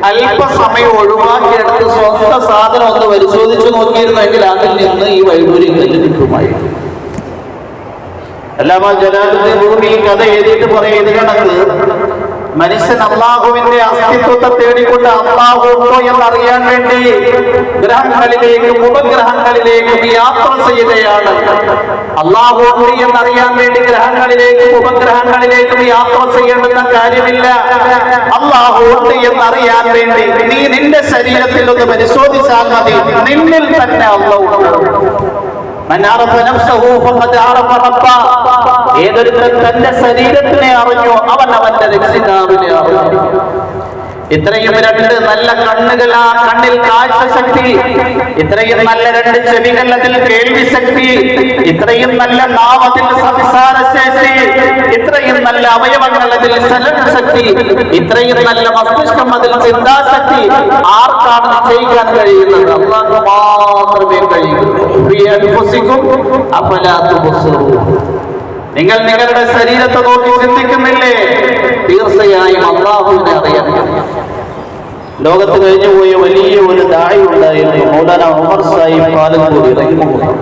അല്പസമയം ഒഴിവാക്കിയെടുത്ത് സ്വന്തം സാധനം ഒന്ന് പരിശോധിച്ചു നോക്കിയിരുന്നെങ്കിൽ അതിൽ നിന്ന് ഈ വൈഡൂര്യക്കല്ല് കിട്ടുമായിരുന്നു. അല്ലാമ ജലാലുദ്ദീൻ റൂമി ഈ കഥ എഴുതിയിട്ട് പറയുന്നത് കണക്ക് മനുഷ്യൻ അള്ളാഹുവിന്റെ അസ്തിത്വത്തെ തേടിക്കൊണ്ട് അള്ളാഹു ഉണ്ടോ എന്നറിയാൻ വേണ്ടി ഗ്രഹങ്ങളിലേക്കും ഉപഗ്രഹങ്ങളിലേക്കും യാത്ര ചെയ്യുകയാണ്. അള്ളാഹു ഉണ്ട് എന്നറിയാൻ വേണ്ടി ഗ്രഹങ്ങളിലേക്കും ഉപഗ്രഹങ്ങളിലേക്കും യാത്ര ചെയ്യേണ്ടുന്ന കാര്യമില്ല. അള്ളാഹു ഉണ്ട് എന്നറിയാൻ വേണ്ടി നീ നിന്റെ ശരീരത്തിൽ ഒന്ന് പരിശോധിച്ചാൽ മതി, നിന്നിൽ തന്നെ അള്ളാഹു ഉണ്ട്. ഏതൊരുത്തൻ തന്റെ ശരീരത്തിനെ അറിഞ്ഞോ അവൻ അവന്റെ രക്ഷിതാവിനെ അറിഞ്ഞു. ഇത്രയും 2 നല്ല കണ്ണുകൾ, ആ കണ്ണിൽ കാഴ്ച ശക്തി, ഇത്രയും നല്ല 2 ചെവികൾ, അതിൽ കേൾവി ശക്തി, ഇത്രയും നല്ല നാമത്തിൽ സംസാര ശേഷി, ഇത്രയും നല്ല അവയവങ്ങൾ, അതിൽ ചലന ശക്തി, ഇത്രയും നല്ല മസ്തിഷ്കം, അതിൽ ചിന്താശക്തി ആർക്കാണ് ചെയ്യാൻ കഴിയുന്നത്? അല്ലാഹു മാത്രമേ കഴിയൂ. നിങ്ങൾ നിങ്ങളുടെ ശരീരത്തെ നോക്കി ചിന്തിക്കുന്നില്ലേ? തീർച്ചയായും അല്ലാഹുവിനെ അറിയാൻ. ലോകത്ത് കഴിഞ്ഞുപോയ വലിയ ഒരു ദായി ഉണ്ടായിരുന്നു, മൗലാന ഉമർ സാഹിബ് പാലക്കൂടി റഹിമഹുല്ലാഹ്.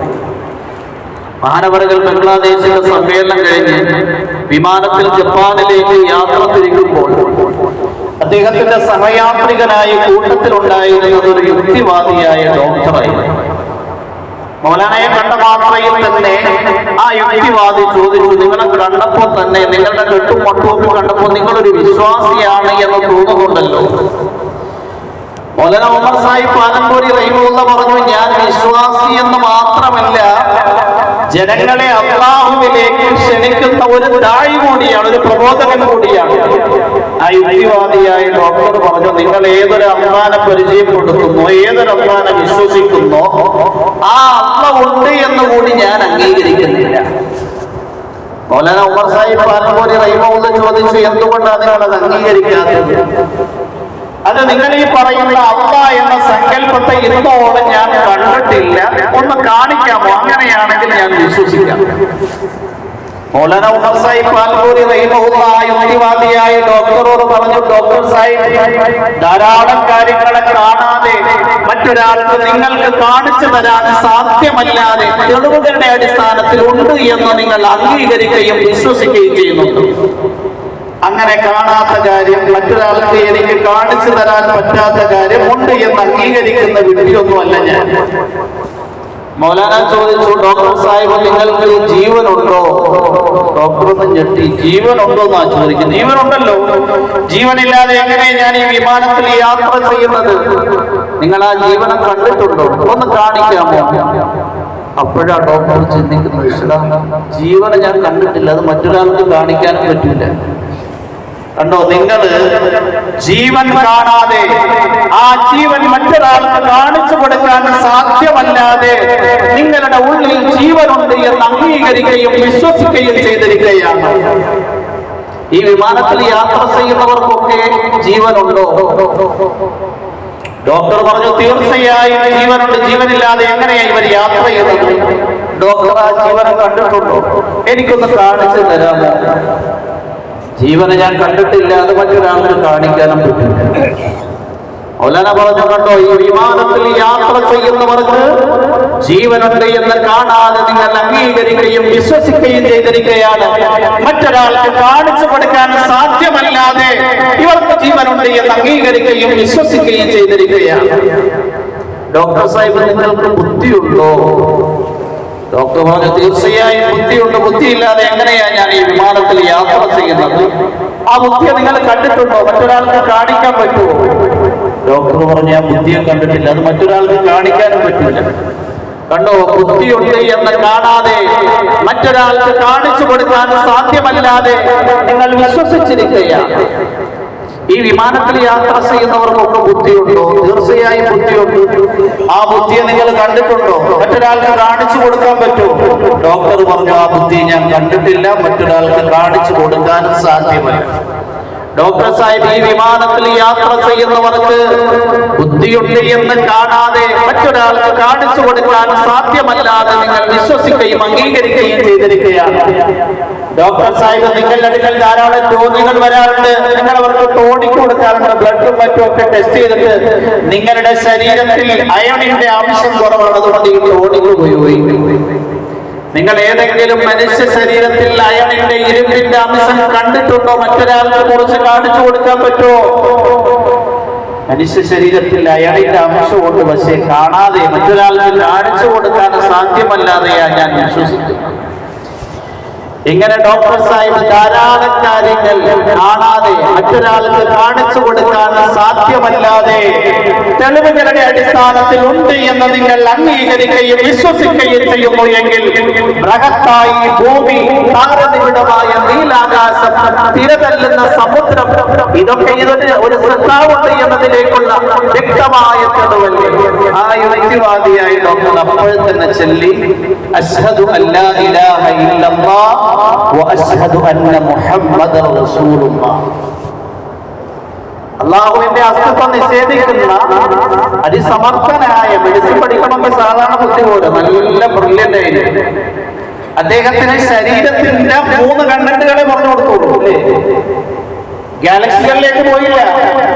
മഹാനവറുകൾ ബംഗ്ലാദേശിലെ സമ്മേളനം കഴിഞ്ഞ് വിമാനത്തിൽ ജപ്പാനിലേക്ക് യാത്ര തിരിക്കുമ്പോൾ അദ്ദേഹത്തിന്റെ സഹയാത്രികനായ കൂട്ടത്തിലുണ്ടായിരുന്നത് ഒരു യുക്തിവാദിയായ ഡോക്ടറായിരുന്നു. മൗലാനയെ കണ്ട മാത്രയിൽ തന്നെ ആ യുക്തിവാദി ചോദിച്ചു, നിങ്ങളെ കണ്ടപ്പോൾ തന്നെ, നിങ്ങളുടെ കെട്ടും മട്ടുമൊക്കെ കണ്ടപ്പോൾ നിങ്ങളൊരു വിശ്വാസിയാണ് എന്ന് തോന്നുന്നുണ്ടല്ലോ? മൗലാന ഉമർ സാഹിബ് പാലക്കൂടി റഹിമഹുല്ലാഹ് പറഞ്ഞു, ഞാൻ വിശ്വാസി എന്ന് മാത്രമല്ല, ജനങ്ങളെ അല്ലാഹുവിലേക്ക് ക്ഷണിക്കുന്ന ഒരു ദായി കൂടിയാണ്, ഒരു പ്രബോധകൻ കൂടിയാണ്. ആ യുക്തിവാദിയായ ഡോക്ടർ പറഞ്ഞു, നിങ്ങൾ ഏതൊരു അള്ളാനെ പരിചയപ്പെടുത്തുന്നോ, ഏതൊരു അള്ളാനെ വിശ്വസിക്കുന്നോ, ആ അല്ലാഹ് ഉണ്ട് എന്ന് കൂടി ഞാൻ അംഗീകരിക്കുന്നില്ല. മൗലാന ഉമർ സാഹിബ് പാലക്കൂടി റഹിമഹുല്ലാഹ് ചോദിച്ചു, എന്തുകൊണ്ടാണ് നിങ്ങളത് അംഗീകരിക്കാത്തത്? അത് നിങ്ങൾ ഈ പറയുന്ന അല്ലാഹ് എന്ന സങ്കല്പത്തെ ഇന്നോളം ഞാൻ കണ്ടിട്ടില്ല, ഒന്ന് കാണിക്കാമോ? അങ്ങനെയാണെങ്കിൽ ഞാൻ വിശ്വസിക്കാം. മൗലാന ഉമർ സാഹിബ് പാലക്കൂടി റഹിമഹുല്ലാഹ് യുക്തിവാദിയായ ഡോക്ടറോട് പറഞ്ഞു, ഡോക്ടർ സാഹിബ്, ധാരാളം കാര്യങ്ങളെ കാണാതെ മറ്റൊരാൾക്ക് നിങ്ങൾക്ക് കാണിച്ചു തരാൻ സാധ്യമല്ലാതെ തെളിവുകളുടെ അടിസ്ഥാനത്തിൽ ഉണ്ട് എന്ന് നിങ്ങൾ അംഗീകരിക്കുകയും വിശ്വസിക്കുകയും ചെയ്യുന്നുണ്ട്. അങ്ങനെ കാണാത്ത കാര്യം, മറ്റൊരാൾക്ക് എനിക്ക് കാണിച്ചു തരാൻ പറ്റാത്ത കാര്യം ഉണ്ട് എന്ന് അംഗീകരിക്കുന്ന വ്യക്തിയൊന്നുമല്ല ഞാൻ. മൗലാന ചോദിച്ചു, ഡോക്ടർ സാഹിബ്, നിങ്ങൾക്ക് ജീവനുണ്ടോ? ഡോക്ടർ ഒന്ന് ഞെട്ടി. ജീവനുണ്ടോ എന്നാ ചോദിക്കും. ജീവനുണ്ടല്ലോ, ജീവനില്ലാതെ എങ്ങനെ ഞാൻ ഈ വിമാനത്തിൽ യാത്ര ചെയ്യുന്നത്? നിങ്ങൾ ആ ജീവനെ കണ്ടിട്ടുണ്ടോ? ഒന്ന് കാണിക്കാമോ? അപ്പോഴാ ഡോക്ടർ ചിന്തിക്കുന്നത്, ജീവനെ ഞാൻ കണ്ടിട്ടില്ല, അത് മറ്റൊരാൾക്ക് കാണിക്കാനും പറ്റില്ല. കണ്ടോ, നിങ്ങൾ ജീവൻ കാണാതെ, ആ ജീവൻ മറ്റൊരാൾക്ക് കാണിച്ചു കൊടുക്കാൻ സാധ്യമല്ലാതെ നിങ്ങളുടെ ഉള്ളിൽ ജീവനുണ്ട് എന്ന് അംഗീകരിക്കുകയും വിശ്വസിക്കുകയും ചെയ്തിരിക്കുകയാണ്. ഈ വിമാനത്തിൽ യാത്ര ചെയ്യുന്നവർക്കൊക്കെ ജീവനുണ്ടോ? ഡോക്ടർ പറഞ്ഞു, തീർച്ചയായും ജീവനുണ്ട്. ജീവനില്ലാതെ എങ്ങനെയാണ് ഇവർ യാത്ര ചെയ്യുന്നത്? ഡോക്ടർ, ആ ജീവനെ കണ്ടിട്ടുണ്ടോ? എനിക്കൊന്ന് കാണിച്ചു തരാമോ? ജീവനെ ഞാൻ കണ്ടിട്ടില്ല, അത് മറ്റൊരാൾക്ക് കാണിക്കാനും പറ്റില്ല. മൗലാന പറഞ്ഞു, കണ്ടോ, ഈ വിമാനത്തിൽ യാത്ര ചെയ്യുന്നവർക്ക് ജീവനുണ്ട് എന്ന് കാണാതെ നിങ്ങൾ അംഗീകരിക്കുകയും വിശ്വസിക്കുകയും ചെയ്തിരിക്കുകയാണ്. മറ്റൊരാൾക്ക് കാണിച്ചു കൊടുക്കാൻ സാധ്യമല്ലാതെ ഇവർക്ക് ജീവനുണ്ട് എന്ന് അംഗീകരിക്കുകയും വിശ്വസിക്കുകയും ചെയ്തിരിക്കുകയാണ്. ഡോക്ടർ സാഹിബ്, നിങ്ങൾക്ക് ബുദ്ധിയുണ്ടോ? ഡോക്ടർ പറഞ്ഞു, തീർച്ചയായും ബുദ്ധിയുണ്ട്, ബുദ്ധിയില്ലാതെ എങ്ങനെയാ ഞാൻ ഈ വിമാനത്തിൽ യാത്ര ചെയ്യുന്നത്? ആ ബുദ്ധിയെ നിങ്ങൾ കണ്ടിട്ടുണ്ടോ? മറ്റൊരാൾക്ക് കാണിക്കാൻ പറ്റുമോ? ഡോക്ടർ പറഞ്ഞു, ആ ബുദ്ധിയെ കണ്ടിട്ടില്ല, അത് മറ്റൊരാൾക്ക് കാണിക്കാനും പറ്റില്ല. കണ്ടോ, ബുദ്ധിയുണ്ട് എന്ന് കാണാതെ മറ്റൊരാൾക്ക് കാണിച്ചു കൊടുക്കാൻ സാധ്യമല്ലാതെ നിങ്ങൾ വിശ്വസിച്ചിരിക്കുകയാണ്. ഈ വിമാനത്തിൽ യാത്ര ചെയ്യുന്നവർക്കൊക്കെ ബുദ്ധിയുണ്ടോ? തീർച്ചയായും ബുദ്ധിയുണ്ട്. ആ ബുദ്ധിയെ നിങ്ങൾ കണ്ടിട്ടുണ്ടോ? മറ്റൊരാൾക്ക് കാണിച്ചു കൊടുക്കാൻ പറ്റുമോ? ഡോക്ടർ പറഞ്ഞു, ആ ബുദ്ധി ഞാൻ കണ്ടിട്ടില്ല, മറ്റൊരാൾക്ക് കാണിച്ചു കൊടുക്കാനും സാധ്യമല്ല. ഡോക്ടർ സാഹിബ്, ഈ വിമാനത്തിൽ യാത്ര ചെയ്യുന്നവർക്ക് ബുദ്ധിയുണ്ട് എന്ന് കാണാതെ മറ്റൊരാൾക്ക് കാണിച്ചു കൊടുക്കാൻ സാധ്യമല്ലാതെ നിങ്ങൾ വിശ്വസിക്കുകയും അംഗീകരിക്കുകയും ചെയ്തിരിക്കുകയാണ്. ഡോക്ടർ സാഹിബ്, നിങ്ങളുടെ അടുക്കൽ ധാരാളം രോഗികൾ വരാറുണ്ട്. നിങ്ങൾ അവർക്ക് ടോണിക് കൊടുക്കാറുണ്ട്, ബ്ലഡും മറ്റും ഒക്കെ ടെസ്റ്റ് ചെയ്തിട്ട് നിങ്ങളുടെ ശരീരത്തിൽ അയണിന്റെ അംശം കുറവാണ്, അതുകൊണ്ട് ഈ ടോണിക് ഉപയോഗിക്കും. നിങ്ങൾ ഏതെങ്കിലും മനുഷ്യ ശരീരത്തിൽ അയണിന്റെ ഇരുമ്പിന്റെ അംശം കണ്ടിട്ടുണ്ടോ? മറ്റൊരാൾക്ക് കുറിച്ച് കാണിച്ചു കൊടുക്കാൻ പറ്റുമോ? മനുഷ്യ ശരീരത്തിൽ അയണിന്റെ അംശമുണ്ട്, പക്ഷേ കാണാതെ മറ്റൊരാൾക്ക് കാണിച്ചു കൊടുക്കാൻ സാധ്യമല്ലാതെയാണ് ഞാൻ വിശ്വസിക്കുന്നത്. ഇങ്ങനെ ഡോക്ടർ സാഹിബ് ധാരാളം കാര്യങ്ങൾ കാണാതെ മറ്റൊരാൾക്ക് കാണിച്ചു കൊടുക്കാൻ സാധ്യമല്ലാതെ തെളിവുകളുടെ അടിസ്ഥാനത്തിൽ ഉണ്ട് എന്ന് നിങ്ങൾ അംഗീകരിക്കുകയും വിശ്വസിക്കുകയും ചെയ്യുന്നു എങ്കിൽ ബൃഹത്തായി ഭൂമി, താരനിബിഡമായ നീലാകാശം, തിരതല്ലുന്ന സമുദ്രം, ഇതൊക്കെ ഇതിന് ഒരു ശ്രദ്ധാവുണ്ട് എന്നതിലേക്കുള്ള വ്യക്തമായ തെളിവല്ലേ? ആ യുക്തിവാദിയായി ഡോക്ടർ അപ്പോൾ തന്നെ ചൊല്ലി, അശ്ഹദു അല്ലാ ഇലാഹ ഇല്ലല്ലാഹ് വഅശ്ഹദു അന്ന മുഹമ്മദർ റസൂലുള്ളാഹ്. അല്ലാഹുവിന്റെ അസ്തിത്വം നിഷേധിക്കുന്ന അതിസമർത്ഥനായ, മെഡിസിൻ പഠിക്കണമെങ്കിൽ സാധാരണ ബുദ്ധി പോലെ നല്ല ബ്രില്യന്റ് ആയിരുന്നു. അദ്ദേഹത്തിന് ശരീരത്തിന്റെ 3 കണ്ടന്റുകളെ പറഞ്ഞു കൊടുത്തോളൂ അല്ലേ? ഗാലക്സികളിലേക്ക് പോയില്ല,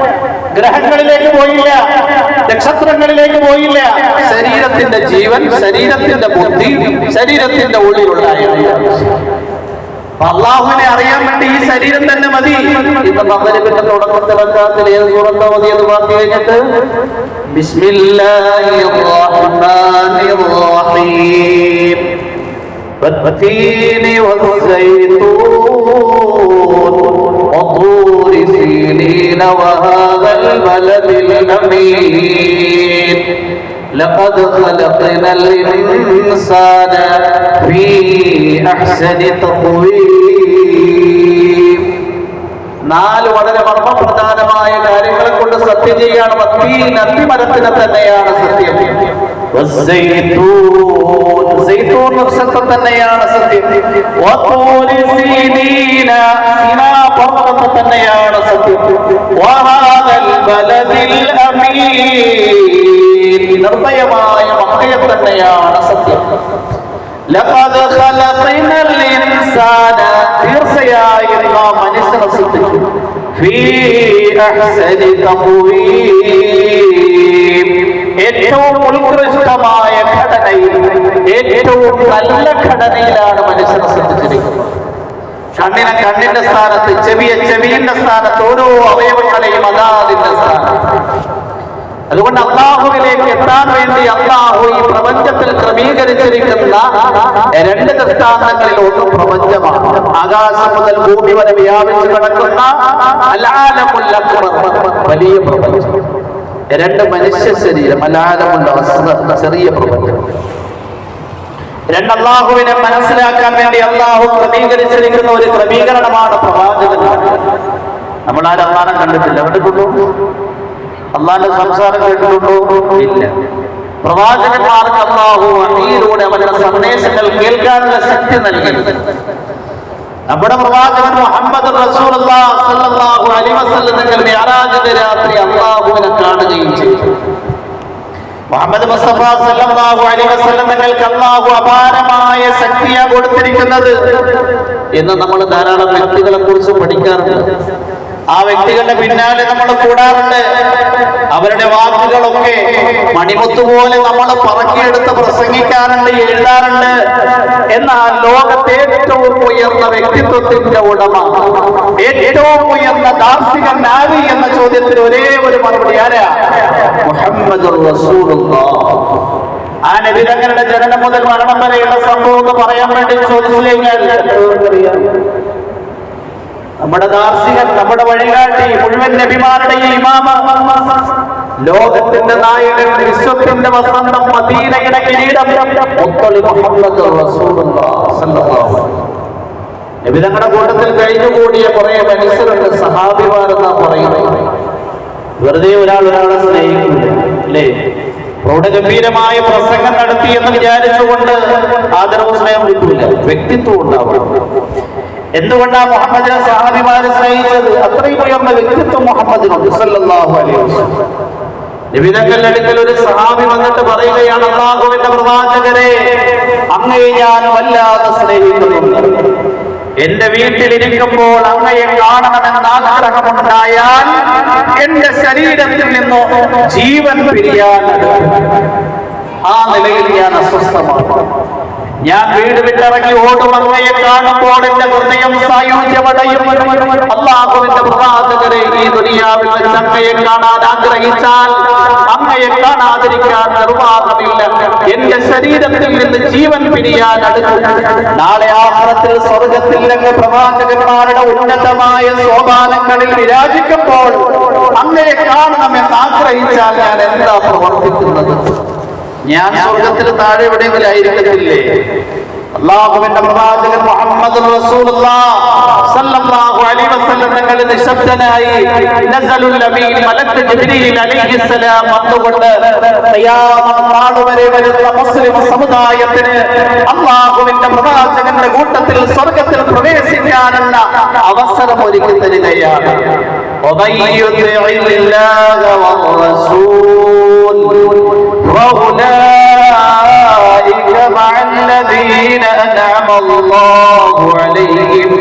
ഗ്രഹങ്ങളിലേക്ക് പോയില്ല, നക്ഷത്രങ്ങളിലേക്ക് പോയില്ല. ശരീരത്തിന്റെ ജീവൻ, ശരീരത്തിന്റെ ബുദ്ധി, ശരീരത്തിന്റെ ഉള്ളിലുള്ള അള്ളാഹുവിനെ അറിയാൻ വേണ്ടി ഈ ശരീരം തന്നെ മതി. ഇന്ന് മഗ്‌രിബിന്റെ തുടക്കത്തിൽ ഏത് സൂറത്താ മതിയെന്ന് പറഞ്ഞു കഴിഞ്ഞിട്ട് ബിസ്മില്ലാഹിർ റഹ്മാനിർ റഹീം വത്തീനി വസ്സൈതൂൻ വതൂരി സീനീന വഹാദൽ ബലദിൽ അമീൻ لقد خلقنا الإنسان في أحسن تقويم. 4 വളരെ മർമ്മപ്രധാനമായ കാര്യങ്ങളെ കൊണ്ട് സത്യം ചെയ്യാണ്. അത്തിമരത്തിനെ തന്നെയാണ് സത്യം. സൈതൂൻ വൃക്ഷത്തെ തന്നെയാണ് സത്യം. വതൂരി സീനീന, സീനാ പർവ്വതത്തെ തന്നെയാണ് സത്യം. വഹാദൽ ബലദിൽ അമീൻ, നിർഭയമായ മക്കയെ തന്നെയാണ് സത്യം. ലഖദ് ഖലഖനൽ ഇൻസാന, തീർച്ചയായും നാം മനുഷ്യനെ സൃഷ്ടിച്ചു. ഫീ അഹ്സനി തഖ്വീം, ഏറ്റവും ഉത്കൃഷ്ടമായ ഘടനയിൽ, ഏറ്റവും നല്ല ഘടനയിലാണ് മനുഷ്യനെ സൃഷ്ടിച്ചിരിക്കുന്നത്. കണ്ണിനെ കണ്ണിന്റെ സ്ഥാനത്ത്, ചെവിയെ ചെവിയുടെ സ്ഥാനത്ത്, ഓരോ അവയവങ്ങളെയും അതാതിന്റെ സ്ഥാനത്ത്. അതുകൊണ്ട് അള്ളാഹുവിലേക്ക് എത്താൻ വേണ്ടി അള്ളാഹു ഈ പ്രപഞ്ചത്തിൽ ക്രമീകരിച്ചിരിക്കുന്ന 2 ദൃഷ്ടാന്തങ്ങളിൽ ഒന്ന് പ്രപഞ്ചമാണ്. ആകാശം മുതൽ ഭൂമി വരെ വ്യാപിച്ചു കിടക്കുന്ന അൽ-ആലമുൽ അക്ബർ, വലിയ പ്രപഞ്ചം. 2 മനുഷ്യ ശരീരം, അൽ-ആലമുൽ അസ്ഗർ, ചെറിയ പ്രപഞ്ചം. 2 അള്ളാഹുവിനെ മനസ്സിലാക്കാൻ വേണ്ടി അള്ളാഹു ക്രമീകരിച്ചിരിക്കുന്ന ഒരു ക്രമീകരണമാണ് പ്രവാചകൻ. നമ്മൾ ആരും അള്ളാഹനെ കണ്ടിട്ടില്ല, കണ്ടിട്ടുണ്ടോ? അള്ളാന്റെ സംസാരം കേട്ടിട്ടുണ്ടോ? ഇല്ല. പ്രവാചകന്മാർക്ക് അല്ലാഹു വഹയിലൂടെ അവരുടെ സന്ദേശങ്ങൾ കേൾക്കാനുള്ള ശക്തി നൽകി. നമ്മുടെ പ്രവാചകൻ മുഹമ്മദ് റസൂലുള്ളാഹി സ്വല്ലല്ലാഹു അലൈഹി വസല്ലം തങ്ങൾ മിഅ്റാജിന്റെ രാത്രി അല്ലാഹുവിനെ കാണുകയും ചെയ്തു. മുഹമ്മദ് മുസ്തഫ സല്ലല്ലാഹു അലൈഹി വസല്ലം തങ്ങൾക്ക് അല്ലാഹു അപാരമായ ശക്തിയാണ് കൊടുത്തിരിക്കുന്നത് എന്ന് നമ്മൾ ധാരാളം വ്യക്തികളെ കുറിച്ച് പഠിക്കാറുണ്ട്. ആ വ്യക്തികളുടെ പിന്നാലെ നമ്മൾ കൂടാറുണ്ട്. അവരുടെ വാക്കുകളൊക്കെ മണിമുത്തുപോലെ നമ്മൾ പറക്കിയെടുത്ത് പ്രസംഗിക്കാറുണ്ട്, എഴുതാറുണ്ട്. എന്നാൽ ലോകത്തെ ഏറ്റവും ഉയർന്ന വ്യക്തിത്വത്തിന്റെ ഉടമ, ഏറ്റവും ഉയർന്ന ദാർശനികൻ ആര് എന്ന ചോദ്യത്തിന് ഒരേ ഒരു മറുപടി ആരാ? മുഹമ്മദുർ റസൂലുള്ളാഹ്. ആ നബി തങ്ങളുടെ ജനനം മുതൽ മരണം വരെയുള്ള സംഭവം പറയാൻ വേണ്ടി ചോദിച്ചു കഴിഞ്ഞാൽ നമ്മുടെ ദാർശനികൻ, നമ്മുടെ വഴികാട്ടി, മുഴുവൻ നബിമാരുടെയും ഇമാമ, ലോകത്തിന്റെ നായകൻ, വിശ്വത്തിന്റെ വസന്തം, മദീനയുടെ കിരീടം, മുഹമ്മദ് റസൂലുള്ളാഹി സ്വല്ലല്ലാഹു അലൈഹി വസല്ലം. നബി തങ്ങളുടെ കൂട്ടത്തിൽ കഴിഞ്ഞുകൂടിയ കുറെ മനുഷ്യരുണ്ട്, സഹാബിമാരെന്നാ പറയുന്നത്. വെറുതെ ഒരാളെ സ്നേഹിക്കില്ല അല്ലേ? പ്രൗഢഗംഭീരമായ പ്രസംഗം നടത്തി എന്ന് വിചാരിച്ചുകൊണ്ട് ആദരവ് സ്നേഹം കിട്ടൂല, വ്യക്തിത്വം ഉണ്ടാവണം. എന്തുകൊണ്ടാണ് മുഹമ്മദിനെ സഹാബിമാരെ സ്നേഹിച്ചത്? അത്രയും ഉയർന്ന വ്യക്തിത്വം മുഹമ്മദിനുണ്ട് സല്ലല്ലാഹു അലൈഹി വസല്ലം. നബി തങ്ങളുടെ അടുക്കൽ ഒരു സഹാബി വന്നിട്ട് പറയുകയാണ്, അല്ലാഹുവിന്റെ പ്രവാചകരെ, അങ്ങയെ ഞാൻ വല്ലാതെ സ്നേഹിക്കുന്നുണ്ട്. എന്റെ വീട്ടിലിരിക്കുമ്പോൾ അങ്ങയെ കാണണമെന്ന് ആഗ്രഹമുണ്ടായാൽ എന്റെ ശരീരത്തിൽ നിന്നോ ജീവൻ പിരിയാൻ ആ നിലയിൽ ഞാൻ അസ്വസ്ഥമാണ്. ഞാൻ വീട് വിട്ടിറങ്ങി ഓടും, അങ്ങയെ കാണുമ്പോൾ എന്റെ ഹൃദയം സായുജ്യമടയും. അല്ലാഹുവിന്റെ പ്രവാചകരെ, ഈ ദുനിയാവിൽ വെച്ച് അങ്ങയെ കാണാൻ ആഗ്രഹിച്ചാൽ അങ്ങയെ കാണാതിരിക്കാൻ നിർവാഹമില്ല. എന്റെ ശരീരത്തിൽ നിന്ന് ജീവൻ പിരിയാൻ അടുക്കും. നാളെ ആഖിറത്തിൽ സ്വർഗത്തിൽ അങ്ങ് പ്രവാചകന്മാരുടെ ഉന്നതമായ സോപാനങ്ങളിൽ വിരാജിക്കുമ്പോൾ അങ്ങയെ കാണണമെന്ന് ആഗ്രഹിച്ചാൽ ഞാൻ എന്താ പ്രവർത്തിക്കുന്നത്? ഞാൻ സ്വർഗത്തിൽ താഴെ എവിടെയെങ്കിലും ആയിരിക്കത്തില്ലേ? അല്ലാഹുവിന്റെ പ്രവാചകൻ മുഹമ്മദ് റസൂലുള്ളാഹി സ്വല്ലല്ലാഹു അലൈഹി വസല്ലം തങ്ങൾ നിശബ്ദനായി നസലുൽ അമീൻ മലക്ക് ജിബ്രീൽ അലൈഹിസ്സലാം വന്നുകൊണ്ട് ഖിയാമത്ത് നാൾ വരെ വരുന്ന മുസ്ലിം സമുദായത്തിന് അല്ലാഹുവിന്റെ പ്രവാചകന്റെ കൂട്ടത്തിൽ സ്വർഗ്ഗത്തിൽ പ്രവേശിക്കാനുള്ള അവസരം ഒരുക്കി തരികയാണ്. مع الذين أنعم الله عليهم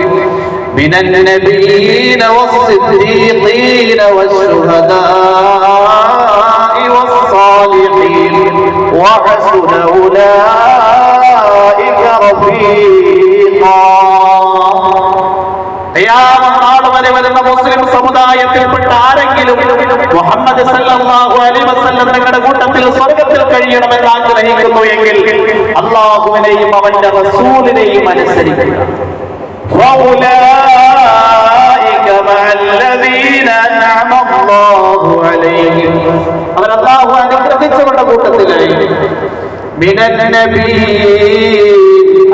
من النبيين والصديقين والشهداء والصالحين وحسن أولئك رفيقا. വരുന്ന മുസ്ലിം സമുദായത്തിൽപ്പെട്ട ആരെങ്കിലും മുഹമ്മദ് സല്ലല്ലാഹു അലൈഹി വസല്ലം തങ്ങളുടെ കൂട്ടത്തിൽ സ്വർഗ്ഗത്തിൽ കഴിയണമെന്ന് ആഗ്രഹിക്കുന്നു എങ്കിൽ അല്ലാഹുവിനെയും അവന്റെ റസൂലിനെയും അനുസരിക്കുക. അവർ അല്ലാഹു അനുഗ്രഹിച്ചവരുടെ കൂട്ടത്തിലായി.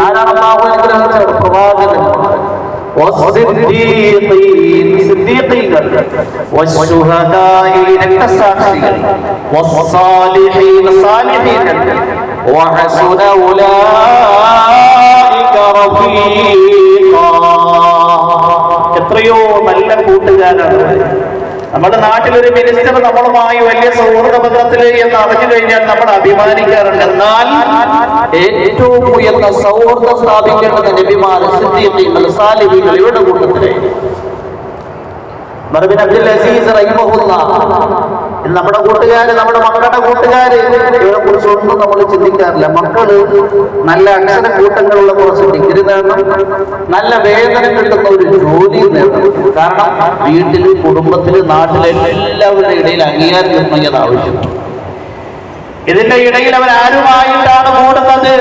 ആരാണ് അല്ലാഹു അനുഗ്രഹിച്ചവർ? പ്രവാചകന്മാർ, والصديقين والشهداء والصالحين وحسن أولئك رفيقا. എത്രയോ നല്ല കൂട്ടുകാരാണ്. നമ്മുടെ നാട്ടിലൊരു മിനിസ്റ്റർ നമ്മളുമായി വലിയ സൗഹൃദ ബന്ധത്തിൽ എന്ന് അറിഞ്ഞു കഴിഞ്ഞാൽ നമ്മൾ അഭിമാനിക്കാറുണ്ട്. എന്നാൽ ഏറ്റവും ഉയർന്ന സൗഹൃദം സ്ഥാപിക്കേണ്ടത് നബിമാര്, സിദ്ദീഖീങ്ങൾ, സാലിഹീങ്ങൾ ഇവരുടെ കൂട്ടത്തിലെ മർബിൻ അബ്ദുൽ അസീസ് റഹിമഹുല്ലാഹ്, നമ്മുടെ കൂട്ടുകാര്, നമ്മുടെ മക്കളുടെ കൂട്ടുകാര്, ഇവരെ കുറിച്ച് ഒന്നും നമ്മൾ ചിന്തിക്കാറില്ല. മക്കള് നല്ല അക്ഷര കൂട്ടങ്ങളുള്ള കുറച്ച് ഡിഗ്രി നേടണം, നല്ല വേതനം കിട്ടുന്ന ഒരു ജോലി നേടണം. കാരണം വീട്ടില്, കുടുംബത്തില്, നാട്ടിലെ എല്ലാവരുടെ ഇടയിൽ അംഗീകാരം കിട്ടണമെങ്കിൽ ആവശ്യം. ഇതിന്റെ ഇടയിൽ അവരാരുമായിട്ടാണ് കൂടുന്നത്?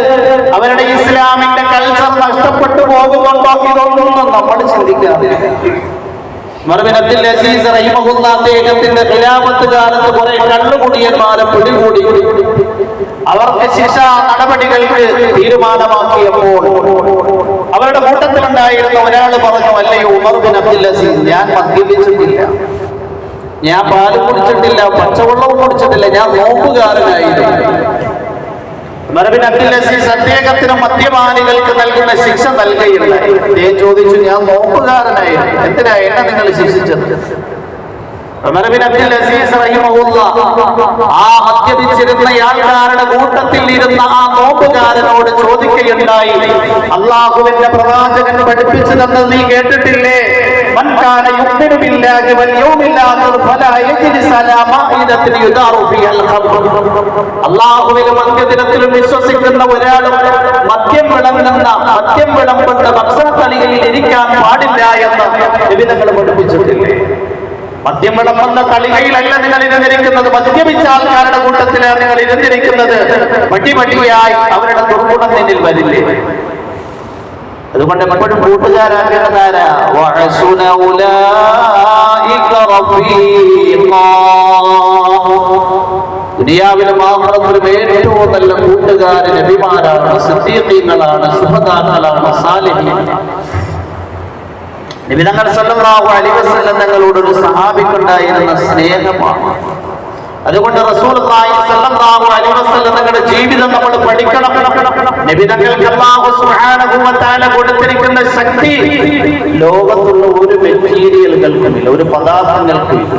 അവരുടെ ഇസ്ലാമിന്റെ കൾച്ചർ നഷ്ടപ്പെട്ടു പോകുന്നുണ്ടോ? ഇതൊന്നും നമ്മൾ ചിന്തിക്കാറില്ല. മർബിൻ അബ്ദുൽ അസീസ് റഹിമഹുല്ലാഹ് അദ്ദേഹത്തിന്റെ ഖിലാഫത്ത് കാലത്ത് കുറെ കള്ളുകുടിയന്മാരെ പിടികൂടി അവർക്ക് ശിക്ഷാ നടപടികൾക്ക് തീരുമാനമാക്കിയപ്പോൾ അവരുടെ കൂട്ടത്തിലുണ്ടായിരുന്ന ഒരാൾ പറഞ്ഞു, അല്ലയോ ഉമർ ബിൻ അബ്ദുൽ അസീസ്, ഞാൻ മദ്യപിച്ചിട്ടില്ല, ഞാൻ പാല് കുടിച്ചിട്ടില്ല, പച്ചവെള്ളവും കുടിച്ചിട്ടില്ല, ഞാൻ നോമ്പുകാരനായിരുന്നു. മർബിൻ അബ്ദുൽ അസീസ് അദ്ദേഹത്തിന് മദ്യപാനികൾക്ക് നൽകുന്ന ശിക്ഷ നൽകുകയുണ്ടായി. അദ്ദേഹം ചോദിച്ചു, ഞാൻ നോമ്പുകാരനായിരുന്നു, എന്തിനാ എന്നെ നിങ്ങൾ ശിക്ഷിച്ചത്? മർബിൻ അബ്ദുൽ അസീസ് റഹിമഹുല്ലാഹ് ആ മദ്യപിച്ചിരുന്ന ആൾക്കാരുടെ കൂട്ടത്തിൽ ഇരുന്ന ആ നോമ്പുകാരനോട് ചോദിക്കുകയുണ്ടായി, അല്ലാഹുവിന്റെ പ്രവാചകൻ പഠിപ്പിച്ചു തന്നത് നീ കേട്ടിട്ടില്ലേ? മൻ കാന യുമിനു ബില്ലാഹി വൽ യൗമിൽ ആഖിർ ഫലാ യജ്ലിസ് അലാ മാഇദത്തിൻ യുദാറു ഫിഹൽ ഖംർ. അല്ലാഹുവിലും അന്ത്യദിനത്തിലും വിശ്വസിക്കുന്ന ഒരാളും മദ്യം വിളമ്പുന്ന ഭക്ഷണത്തളികയിൽ ഇരിക്കാൻ പാടില്ല എന്ന് നബി തങ്ങൾ പഠിപ്പിച്ചിട്ടില്ലേ? മദ്യം വിളമ്പുന്ന തളികയിലല്ല നിങ്ങൾ ഇരുന്നിരിക്കുന്നത്, മദ്യപിച്ച ആൾക്കാരുടെ കൂട്ടത്തിലാണ് നിങ്ങൾ ഇരുന്നിരിക്കുന്നത്. വടിവടിയായി അവരുടെ ദുർഗുണം നിന്നിൽ വരില്ലേ? അതുകൊണ്ട് എപ്പോഴും കൂട്ടുകാരാകേണ്ടതാരാ? ദുനിയാവിലും ആഖിറത്തിലും ഏറ്റവും നല്ല കൂട്ടുകാര് നബിമാരാണ്, സിദ്ദീഖീങ്ങളാണ്, ശുഹദാക്കളാണ്, സാലിഹീങ്ങളാണ്. നബി തങ്ങൾ സല്ലല്ലാഹു അലൈഹി വസല്ലം തങ്ങളോട് ഒരു സഹാബിക്കുണ്ടായിരുന്ന സ്നേഹമാണ്. അതുകൊണ്ട് റസൂലുള്ളാഹി സ്വല്ലല്ലാഹു അലൈഹി വസല്ലം തങ്ങളുടെ ജീവിതം നമ്മൾ പഠിക്കണം. നബി തങ്ങൾക്ക് അല്ലാഹു സുബ്ഹാനഹു വ തആല കൊടുത്തിരിക്കുന്ന ശക്തി ലോകത്തുള്ള ഒരു മെറ്റീരിയലുകൾക്കുമില്ല, ഒരു പദാർത്ഥങ്ങൾക്കുമില്ല.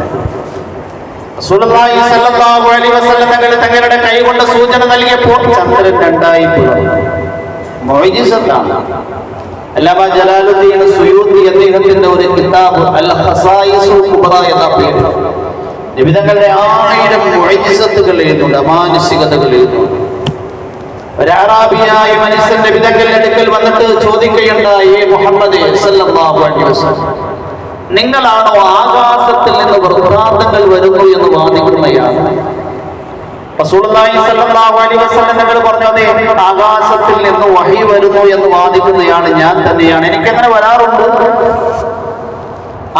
റസൂലുള്ളാഹി സ്വല്ലല്ലാഹു അലൈഹി വസല്ലം തങ്ങൾ തങ്ങളുടെ കൈകൊണ്ട് സൂചന നൽകിയപ്പോൾ ചന്ദ്രൻ രണ്ടായി പിളർന്നു. മുഅ്ജിസത്താണ്. അല്ലാമ ജലാലുദ്ദീൻ സുയൂത്തി അദ്ദേഹത്തിന്റെ ഒരു കിതാബ് അൽ ഖസായിസുൽ കുബ്ര എന്ന പേര് നബി തങ്ങളുടെ 1000 മുഅ്ജിസത്തുകൾ എഴുതുന്നുണ്ട്, അമാനുഷികതകൾ എഴുതുന്നുണ്ട്. ഒരു അറാബിയായ മനുഷ്യൻ നബി തങ്ങളുടെ അടുക്കൽ വന്നിട്ട് ചോദിക്കുകയുണ്ടായി, മുഹമ്മദ് സല്ലല്ലാഹു അലൈഹി വസല്ലം, നിങ്ങളാണോ ആകാശത്തിൽ നിന്ന് വൃത്താന്തങ്ങൾ വരുന്നു എന്ന് വാദിക്കുന്നയാൾ? റസൂലുള്ളാഹി സ്വല്ലല്ലാഹു അലൈഹി വസല്ലം തങ്ങൾ പറഞ്ഞു, അതെ, ആകാശത്തിൽ നിന്ന് വഹി വരുന്നു എന്ന് വാദിക്കുന്നയാണ് ഞാൻ തന്നെയാണ്. എനിക്കങ്ങനെ വരാറുണ്ട്.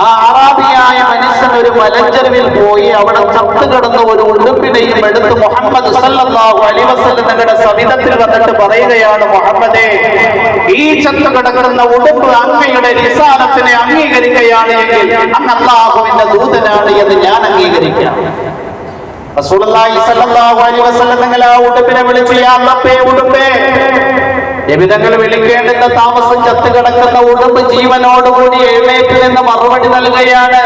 ആ അറാബിയായ മനുഷ്യൻ ഒരു മലഞ്ചെരുവിൽ പോയി അവിടെ ചത്തു കിടന്ന ഒരു ഉടുപ്പിനെയും എടുത്ത് മുഹമ്മദ് സല്ലല്ലാഹു അലൈഹി വസല്ലം തങ്ങളുടെ സവിധത്തിൽ വന്നിട്ട് പറയുകയാണ്, മുഹമ്മദേ, ഈ ചത്തു കിടക്കുന്ന ഉടുപ്പ് അങ്ങയുടെ റിസാലത്തിനെ അംഗീകരിക്കുകയാണ് എങ്കിൽ അങ്ങ് അല്ലാഹുവിന്റെ ദൂതനാണ് എന്ന് ഞാൻ അംഗീകരിക്കാം. റസൂലുള്ളാഹി സ്വല്ലല്ലാഹു അലൈഹി വസല്ലം തങ്ങൾ ആ ഉടുപ്പിനെ വിളിച്ചു, യാ റബ്ബേ, ഉടുപ്പേ. നബി തങ്ങൾ വിളിക്കേണ്ടുന്ന താമസം ചത്തു കിടക്കുന്ന ഉടുപ്പ് ജീവനോടുകൂടി എഴുന്നേറ്റ് നിന്ന് മറുപടി നൽകുകയാണ്,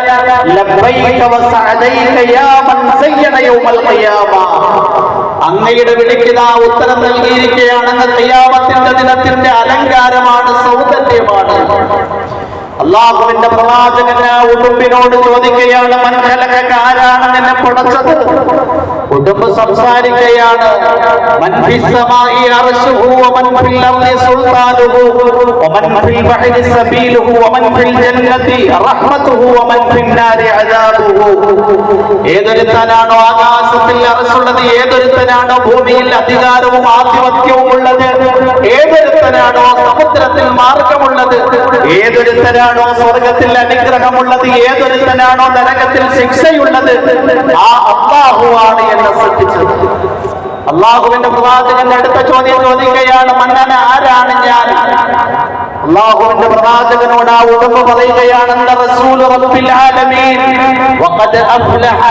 ലബ്ബൈക വസഅദൈക യാ മൻ സയ്യന യൗമൽ ഖിയാമ. അങ്ങയുടെ വിളിക്ക് നാ ഉത്തരം നൽകിയിരിക്കുകയാണെന്ന് ഖിയാമത്തിന്റെ ദിനത്തിന്റെ അലങ്കാരമാണ്, സൗന്ദര്യമാണ്. അല്ലാഹുവിന്റെ പ്രവാചകൻ ആ ഉടുമ്പിനോട് ചോദിക്കുകയാണ്, മൻ ഖലഖക, ആരാണ് നിന്നെ പടച്ചത്? ഉടുമ്പ് സംസാരിക്കുകയാണ്, മൻ ഫിസ് സമാഇ അർശുഹു വമൻ ഫിൽ അർളി സുൽത്താനുഹു വമൻ ഫിൽ ബഹരി സബീലുഹു വമൻ ഫിൽ ജന്നതി റഹ്മത്തുഹു വമൻ ഫിൻ നാരി അദാബുഹു. ഏതൊരുത്തനാണോ ആകാശത്തിൽ അർശുള്ളത്, ഏതൊരുത്തനാണോ ഭൂമിയിൽ അധികാരവും ആധിപത്യവും ഉള്ളത്, ഏതൊരുത്തനാണോ സമുദ്രത്തിൽ മാർഗമുള്ളത്, ഏതൊരുത്തനാണോ സ്വർഗത്തിൽ അനുഗ്രഹമുള്ളത്, ഏതൊരുത്തനാണോ നരകത്തിൽ ശിക്ഷയുള്ളത്, ആ അല്ലാഹുവാണ് എന്നെ സൃഷ്ടിച്ചത്. അല്ലാഹുവിന്റെ പ്രവാചകന്റെ അടുത്ത ചോദ്യം ചോദിക്കുകയാണ്, മന്നന, ആരാണ് ഞാൻ? അല്ലാഹുവിന്റെ പ്രവാചകനോട് ആ ഉടമ്പ് പറയുകയാണ്, റസൂൽ റബ്ബിൽ ആലമീൻ വഖദ് അഫ്ലഹ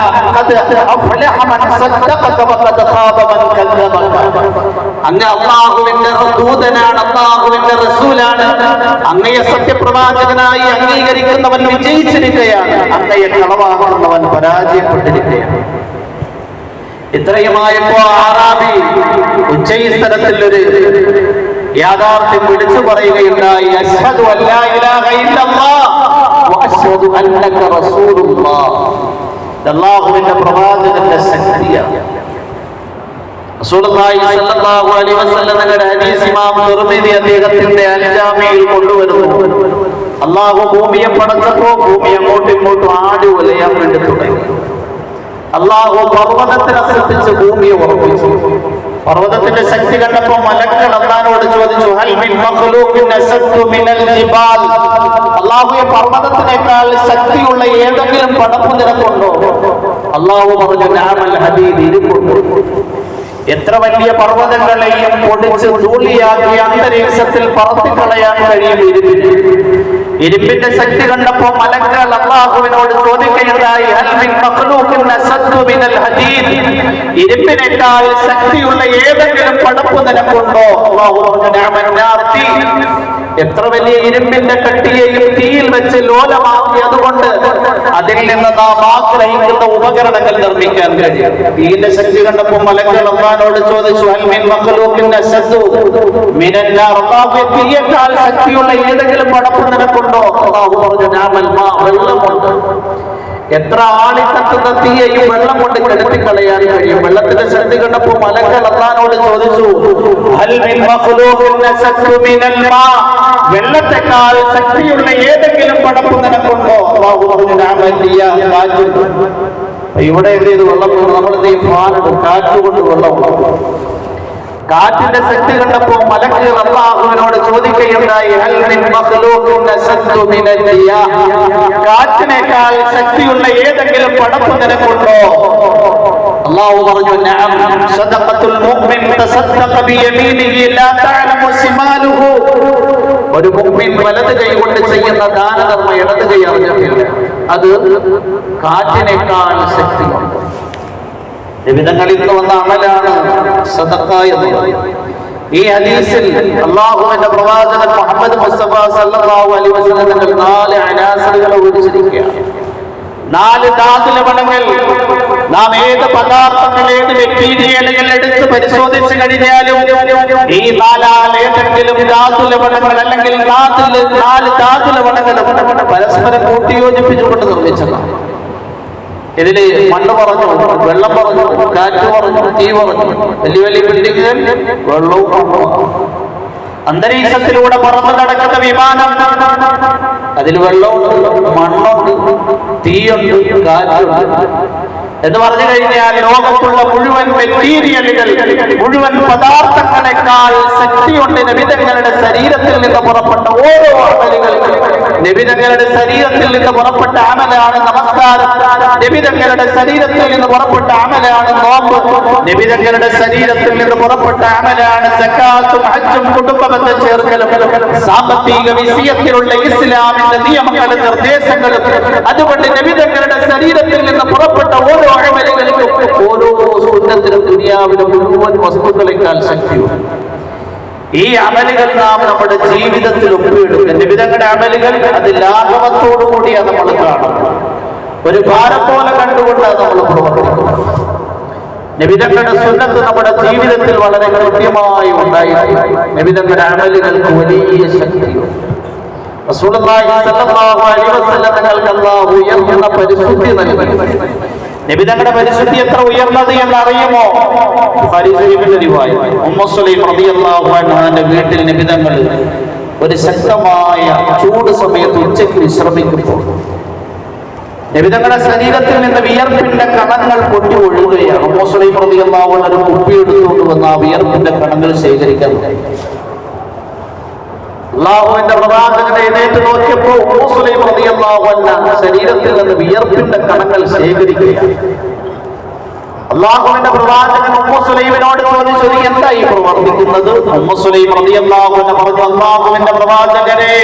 മൻ സദ്ദഖക വഖദ് ഖാബ മൻ കദ്ദബക. അങ്ങ് അല്ലാഹുവിന്റെ ദൂതനാണ്, അല്ലാഹുവിന്റെ റസൂലാണ്. അങ്ങയെ സത്യപ്രവാചകനായി അംഗീകരിക്കുന്നവൻ വിജയിച്ചിരിക്കുകയാണ്, അങ്ങയെ കളവാക്കുന്നവൻ പരാജയപ്പെട്ടിരിക്കുകയാണ്. ഇത്രയുമായപ്പോ ആറാബി ഉച്ചസ്ഥലത്തിൽ ഒരു യാഥാർത്ഥ്യം വിളിച്ചു പറയുകയുണ്ടായി, അശ്ഹദു അല്ലാ ഇലാഹ ഇല്ലല്ലാഹ് വഅശ്ഹദു അന്നക റസൂലുള്ളാഹ്. അല്ലാഹുവിന്റെ പ്രവാചകന്റെ ശക്തിയാണ്. റസൂലുള്ളാഹി സ്വല്ലല്ലാഹു അലൈഹി വസല്ലം തങ്ങളുടെ ഹദീസ് ഇമാം തിർമിദി അദ്ദേഹത്തിന്റെ അൽ ജാമിയിൽ കൊണ്ടുവരുന്നു. അല്ലാഹു ഭൂമിയെ പടച്ചപ്പോൾ ഭൂമി അങ്ങോട്ടും ഇങ്ങോട്ടും ആടി ഉലയാൻ വേണ്ടി തുടങ്ങി. അല്ലാഹു പർവ്വതത്തിനെ സൃഷ്ടിച്ച് ഭൂമിയെ ഉറപ്പിച്ചു. പർവ്വതത്തിന്റെ ശക്തി കണ്ടപ്പോൾ മലക്കുകൾ അല്ലാഹുവോട് ചോദിച്ചു, ഹൽ മിൻ മഖ്ലൂഖിൻ അസദ്ദു മിനൽ ജിബാൽ. അല്ലാഹുവേ, പർവ്വതത്തിനേക്കാൾ ശക്തിയുള്ള ഏതെങ്കിലും പടപ്പ് നിനക്കുണ്ടോ? അല്ലാഹു പറഞ്ഞു, നഅമൽ ഹദീദ്, ഇരിപ്പുണ്ട്. എത്ര വലിയ പർവ്വതങ്ങളെയും പൊടിച്ച് ധൂളിയാക്കി അന്തരീക്ഷത്തിൽ പറത്തിക്കളയാൻ കഴിയും ഇരുമ്പിന്. ഇരുമ്പിന്റെ ശക്തി കണ്ടപ്പോൾ മലക്കുകൾ അല്ലാഹുവിനോട് ചോദിക്കുകയുണ്ടായി, ഹൽ മിൻ മഖ്ലൂഖിൻ അസദ്ദു മിനൽ ഹദീദ്. ഇരുമ്പിനേക്കാൾ ശക്തിയുള്ള ഏതെങ്കിലും പടപ്പ് നിനക്കുണ്ടോ? അല്ലാഹു പറഞ്ഞു, നഅമൻ നാർതി. എത്ര വലിയ ഇരുമ്പിന്റെ കട്ടിയെയും തീയിൽ വെച്ച് ലോലമാക്കി, അതുകൊണ്ട് അതിൽ നിന്ന് നാം ആഗ്രഹിക്കുന്ന ഉപകരണങ്ങൾ നിർമ്മിക്കാൻ കഴിയും. തീയിന്റെ ശക്തി കണ്ടപ്പോൾ മലക്കുകൾ അല്ലാഹുവോട് ചോദിച്ചു, ഹൽ മിൻ മഖ്ലൂഖിൻ അസദ്ദു മിനൻ നാർ. അല്ലാഹുവേ, തീയേക്കാൾ ശക്തിയുള്ള ഏതെങ്കിലും പടപ്പ് നിനക്കുണ്ടോ? അല്ലാഹു പറഞ്ഞു, നഅമൽ മാ, വെള്ളമുണ്ട്. എത്ര ആളിക്കത്തുന്ന തീയെയും വെള്ളം കൊണ്ട് കെടുത്തിക്കളയാൻ കഴിയും. വെള്ളത്തിന്റെ ശക്തി കണ്ടപ്പോൾ മലക്കുകൾ അല്ലാഹുവോട് ചോദിച്ചു, ഹൽ മിൻ മഖ്ലൂഖിൻ അസദ്ദു മിനൽ മാ. വെള്ളത്തെക്കാൾ ശക്തിയുള്ള ഏതെങ്കിലും പടപ്പ് നിനക്കുണ്ടോ? അല്ലാഹു പറഞ്ഞു നഅമല്ലിയ, കാറ്റുണ്ട്. ഇവിടെ എന്ത് ചെയ്ത് വെള്ളം നമ്മൾ എന്ത് ചെയ്യും? ഫാനിടും, കാറ്റുകൊണ്ട് വെള്ളം. കാറ്റിന്റെ ശക്തി കണ്ടപ്പോ മലക്കുകൾ അല്ലാഹുവിനോട് ചോദിക്കുകയുണ്ടായി, ഹൽ മിൻ മഖ്ലൂഖിൻ അശദ്ദു മിനൽ റിയാഹ്, കാറ്റിനേക്കാൾ ശക്തിയുള്ള ഏതെങ്കിലും പടപ്പ് നിനക്കുണ്ടോ? അല്ലാഹു പറഞ്ഞു നഅം, സദഖത്തുൽ മുഅ്മിൻ തസദ്ദഖ ബിയമീനിഹി ലാ തഅലമു ശിമാലുഹു. ഒരു മുഅ്മിൻ വലത് കൈ കൊണ്ട് ചെയ്യുന്ന ദാനധർമ്മം ഇടത് കൈ അറിഞ്ഞിട്ടില്ല. അത് കാറ്റിനേക്കാൾ ശക്തിയുണ്ട്. വിവിധങ്ങളിൽ നിന്ന് വന്ന അമലാണ് സദഖ എന്നുള്ളത്. ഈ ഹദീസിൽ അല്ലാഹുവിന്റെ പ്രവാചകൻ മുഹമ്മദ് മുസ്തഫ സല്ലല്ലാഹു അലൈഹി വസല്ലം തങ്ങൾ 4 അനാസറുകളെ വിവരിച്ചിരിക്കുകയാണ്. 4 ധാതുലവണങ്ങൾ. നാം ഏത് പദാർത്ഥങ്ങൾ, ഏത് മെറ്റീരിയലുകൾ എടുത്ത് പരിശോധിച്ചു കഴിഞ്ഞാലും ഈ 4 ഏതെങ്കിലും ധാതുലവണങ്ങൾ അല്ലെങ്കിൽ 4 ധാതുലവണങ്ങൾ പരസ്പരം കൂട്ടിയോജിപ്പിച്ചുകൊണ്ട് നിർമ്മിച്ചതാണ്. ഇതില് മണ്ണ് പറഞ്ഞു, വെള്ളം പറഞ്ഞു, കാറ്റ് പറഞ്ഞു, തീ പറഞ്ഞു. വലിയ വലിയ ബിൽഡിങ്ങുകൾ വെള്ളവും അന്തരീക്ഷത്തിലൂടെ പറന്നു നടക്കുന്ന വിമാനം, അതിൽ വെള്ളമുണ്ട്, മണ്ണുണ്ട്, തീയുണ്ട്, കാറ്റുണ്ട് എന്ന് പറഞ്ഞു കഴിഞ്ഞാൽ ലോകത്തുള്ള മുഴുവൻ മെറ്റീരിയലുകൾ, മുഴുവൻ പദാർത്ഥങ്ങളെക്കാൾ ശക്തിയുണ്ട് നബിതങ്ങളുടെ ശരീരത്തിൽ നിന്ന് പുറപ്പെട്ട ഓരോ അമലുകൾ. നബിതങ്ങളുടെ ശരീരത്തിൽ നിന്ന് പുറപ്പെട്ട അമലാണ് നമസ്കാരം. നബിതങ്ങളുടെ ശരീരത്തിൽ നിന്ന് പുറപ്പെട്ട അമലാണ് നോമ്പ്. നബിതങ്ങളുടെ ശരീരത്തിൽ നിന്ന് പുറപ്പെട്ട അമലാണ് സക്കാത്തും ഹജ്ജും കുടുംബബന്ധം ചേർക്കലും സാമ്പത്തിക വിഷയത്തിലുള്ള ഇസ്ലാമിന്റെ നിയമങ്ങളും നിർദ്ദേശങ്ങളും. അതുകൊണ്ട് നബിതങ്ങളുടെ ശരീരത്തിൽ നിന്ന് പുറപ്പെട്ട ഓരോ അമലുകൾക്കും, ഓരോ സുന്നത്തിനും ദുനിയാവിലും മുഴുവൻ വസ്തുക്കളെക്കാൾ ശക്തിയുണ്ട്. ഈ അമലുകൾ നാം നമ്മുടെ ജീവിതത്തിൽ ഒപ്പിയെടുക്കും. നബിതങ്ങളുടെ അമലുകൾ അത് ലാഘവത്തോടുകൂടിയാണ് നമ്മൾ കാണുന്നത്. ഒരു ഭാരം പോലെ കണ്ടുകൊണ്ടാണ് നമ്മൾ പ്രവർത്തിക്കുന്നത്. നബിതങ്ങളുടെ സുന്നത്ത് നമ്മുടെ ജീവിതത്തിൽ വളരെ കൃത്യമായി ഉണ്ടായിരുന്നു. നബിതങ്ങളുടെ അമലുകൾക്ക് വലിയ ശക്തിയുണ്ട്. റസൂലുള്ളാഹി സ്വല്ലല്ലാഹു അലൈഹി വസല്ലം തങ്ങൾക്ക് അല്ലാഹു ഉയർന്ന പരിശുദ്ധി നൽകി. നബിതങ്ങളുടെ പരിശുദ്ധി എത്ര ഉയർന്നത് എന്നറിയുമോ? ബുഖാരി ശരീഫിന്റെ റിവായത്ത്. ഉമ്മു സുലൈം റളിയല്ലാഹു അൻഹാന്റെ വീട്ടിൽ നബിതങ്ങൾ ഒരു ശക്തമായ ചൂട് സമയത്ത് ഉച്ചയ്ക്ക് വിശ്രമിക്കുമ്പോൾ നബിതങ്ങളുടെ ശരീരത്തിൽ നിന്ന് വിയർപ്പിന്റെ കണങ്ങൾ പൊട്ടി ഒഴുകുകയാണ്. ഉമ്മു സുലൈം റളിയല്ലാഹു അൻഹ ഒരു കുപ്പി എടുത്തുകൊണ്ട് വന്ന് ആ വിയർപ്പിന്റെ കണങ്ങൾ ശേഖരിക്കാൻ തുടങ്ങി. അല്ലാഹുവിന്റെ പ്രവാചകനെ എഴുന്നേറ്റ് നോക്കിയപ്പോൾ ഉമ്മു സുലൈം റളിയല്ലാഹു അൻഹ ശരീരത്തിൽ നിന്ന് വിയർപ്പിന്റെ കണങ്ങൾ ശേഖരിക്കുകയാണ്. അല്ലാഹുവിന്റെ പ്രവാചകൻ ഉമ്മു സുലൈമിനോട് ചോദിച്ചു, എന്താ ഈ പ്രവർത്തിക്കുന്നത്? ഉമ്മു സുലൈം റളിയല്ലാഹു അൻഹ പറഞ്ഞു, അല്ലാഹുവിന്റെ പ്രവാചകനെ,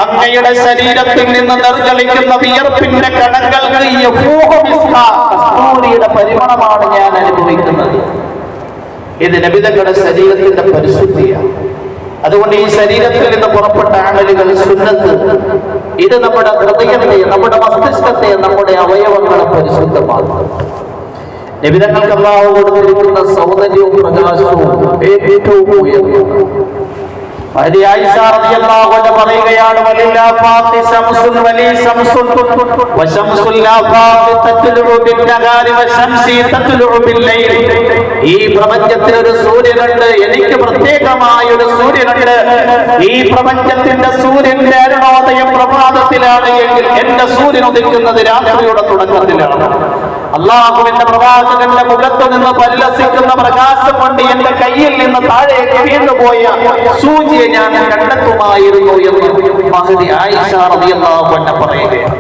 അങ്ങയുടെ ശരീരത്തിൽ നിന്ന് നിർഗളിക്കുന്ന വിയർപ്പിന്റെ കണങ്ങൾക്ക് കസ്തൂരിയുടെ പരിമളമാണ് ഞാൻ അനുഭവിക്കുന്നത്. ഇത് നബിതങ്ങളുടെ ശരീരത്തിന്റെ പരിശുദ്ധിയാണ്. അതുകൊണ്ട് ഈ ശരീരത്തിൽ നിന്ന് പുറപ്പെട്ട അമലുകൾ, സുന്നത്ത്, ഇത് നമ്മുടെ ഹൃദയത്തെ, നമ്മുടെ മസ്തിഷ്കത്തെ, നമ്മുടെ അവയവങ്ങളെ പരിശുദ്ധമാക്കും. നബിതങ്ങൾക്ക് അല്ലാഹു കൊടുത്തിരിക്കുന്ന സൗന്ദര്യവും പ്രകാശവും ഏറ്റവും ഉയർന്നു. ആയിഷ റളിയല്ലാഹു അൻഹ പറയുകയാണ്, വലില്ലാഫാത്തി ശംസുൻ വലി ശംസുൻ വശംസുൽ ലാഫാത്തി തത്ലുഉ ബിന്നഹാരി വശംസി തത്ലുഉ ബില്ലൈൽ. ഈ പ്രപഞ്ചത്തിൽ ഒരു സൂര്യനുണ്ട്, എനിക്ക് പ്രത്യേകമായ ഒരു സൂര്യനുണ്ട്. ഈ പ്രപഞ്ചത്തിന്റെ സൂര്യന്റെ അരുണോദയം പ്രഭാതത്തിലാണ് എങ്കിൽ എന്റെ സൂര്യൻ ഉദിക്കുന്നത് രാത്രിയുടെ തുടക്കത്തിലാണ്. അല്ലാഹുവിന്റെ പ്രവാചകന്റെ മുഖത്ത് നിന്ന് പരിലസിക്കുന്ന പ്രകാശം കൊണ്ട് എന്റെ കയ്യിൽ നിന്ന് താഴേക്ക് വീണുപോയ സൂചിയെ ഞാൻ കണ്ടെത്തുമായിരുന്നു എന്ന് മഹദി ആയിഷ റളിയല്ലാഹു അൻഹ പറയുകയാണ്.